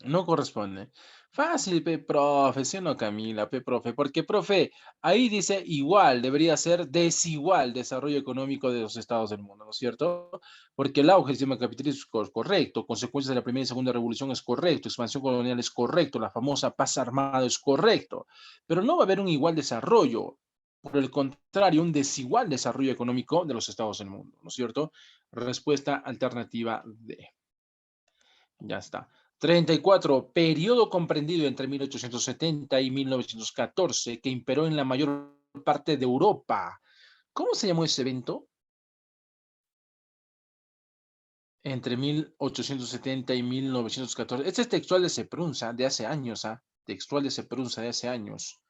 [SPEAKER 1] No corresponde. Fácil, P, profe, ¿sí o no, Camila? P, profe, porque, profe, ahí dice igual, debería ser desigual desarrollo económico de los estados del mundo, ¿no es cierto? Porque el auge del sistema capitalista es correcto, consecuencias de la primera y segunda revolución es correcto, expansión colonial es correcto, la famosa paz armada es correcto, pero no va a haber un igual desarrollo, por el contrario, un desigual desarrollo económico de los estados del mundo, ¿no es cierto? Respuesta alternativa D. Ya está. 34. Periodo comprendido entre 1870 y 1914 que imperó en la mayor parte de Europa. ¿Cómo se llamó ese evento? Entre 1870 y 1914. Este es textual de Seprunza de hace años, ¿ah? Textual de Seprunza de hace años.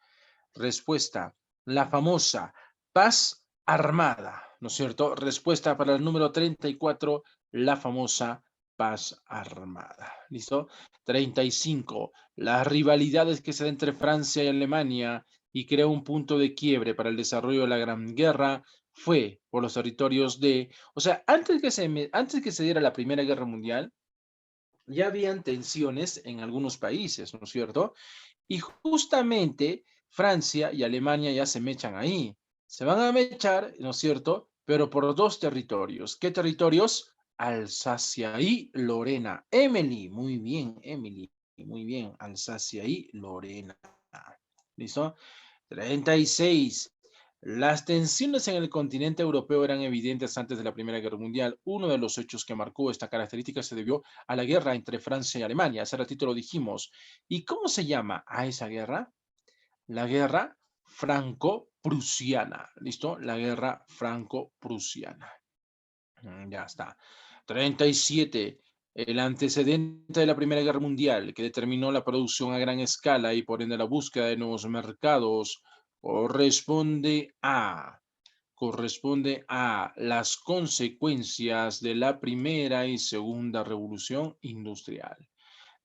[SPEAKER 1] Respuesta. La famosa paz armada, ¿no es cierto? Respuesta para el número 34, la famosa paz armada. ¿Listo? 35. Las rivalidades que se dan entre Francia y Alemania y creó un punto de quiebre para el desarrollo de la Gran Guerra fue por los territorios de... O sea, antes que se diera la Primera Guerra Mundial, ya habían tensiones en algunos países, ¿no es cierto? Y justamente Francia y Alemania ya se mechan ahí. Se van a mechar, ¿no es cierto? Pero por dos territorios. ¿Qué territorios? Alsacia y Lorena. Emily, muy bien, Emily. Muy bien, Alsacia y Lorena. ¿Listo? 36. Las tensiones en el continente europeo eran evidentes antes de la Primera Guerra Mundial. Uno de los hechos que marcó esta característica se debió a la guerra entre Francia y Alemania. Hace ratito lo dijimos. ¿Y cómo se llama a esa guerra? La guerra franco-prusiana. ¿Listo? La guerra franco-prusiana. Ya está. 37. El antecedente de la Primera Guerra Mundial, que determinó la producción a gran escala y por ende la búsqueda de nuevos mercados, corresponde a las consecuencias de la primera y segunda revolución industrial.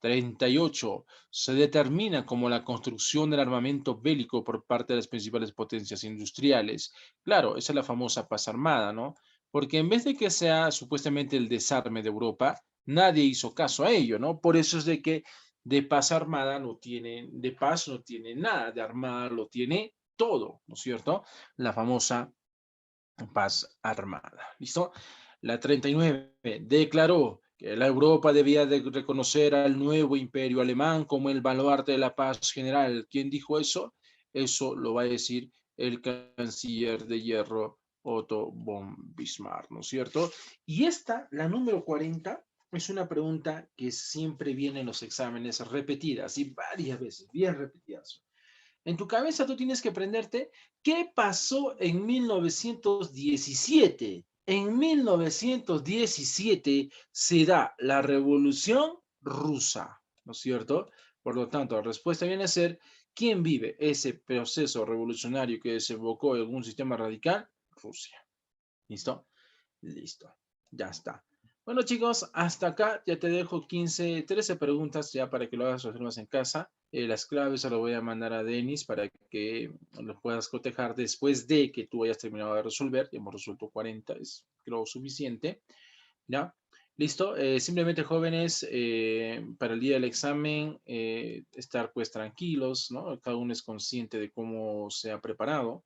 [SPEAKER 1] 38. Se determina como la construcción del armamento bélico por parte de las principales potencias industriales. Claro, esa es la famosa paz armada, ¿no? Porque en vez de que sea supuestamente el desarme de Europa, nadie hizo caso a ello, ¿no? Por eso es de que de paz armada no tiene, de paz no tiene nada, de armada lo tiene todo, ¿no es cierto? La famosa paz armada. ¿Listo? La 39 declaró que la Europa debía de reconocer al nuevo imperio alemán como el baluarte de la paz general. ¿Quién dijo eso? Eso lo va a decir el canciller de hierro Otto von Bismarck, ¿no es cierto? Y esta, la número 40, es una pregunta que siempre viene en los exámenes repetidas y varias veces, bien repetidas. En tu cabeza tú tienes que aprenderte qué pasó en 1917. En 1917 se da la Revolución Rusa, ¿no es cierto? Por lo tanto, la respuesta viene a ser, ¿quién vive ese proceso revolucionario que desembocó en algún sistema radical? Rusia. ¿Listo? Listo. Ya está. Bueno, chicos, hasta acá ya te dejo 15, 13 preguntas ya para que lo hagas resuelvas en casa. Las claves se las voy a mandar a Denis para que lo puedas cotejar después de que tú hayas terminado de resolver. Ya hemos resuelto 40, es creo suficiente. ¿Ya? Listo. Simplemente, jóvenes, para el día del examen, estar pues tranquilos, ¿no? Cada uno es consciente de cómo se ha preparado.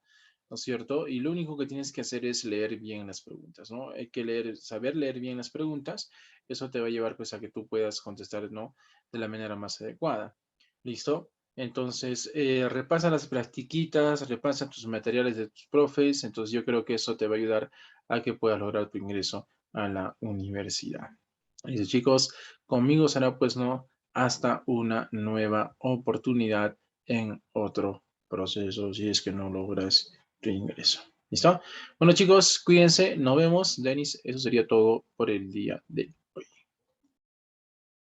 [SPEAKER 1] ¿no es cierto? Y lo único que tienes que hacer es leer bien las preguntas, ¿no? Hay que leer, saber leer bien las preguntas. Eso te va a llevar pues a que tú puedas contestar, ¿no? De la manera más adecuada. ¿Listo? Entonces, repasa las plastiquitas, repasa tus materiales de tus profes. Entonces, yo creo que eso te va a ayudar a que puedas lograr tu ingreso a la universidad. Listo, chicos, conmigo será pues, ¿no? Hasta una nueva oportunidad en otro proceso si es que no logras tu ingreso. ¿Listo? Bueno, chicos, cuídense, nos vemos. Denis, eso sería todo por el día de hoy.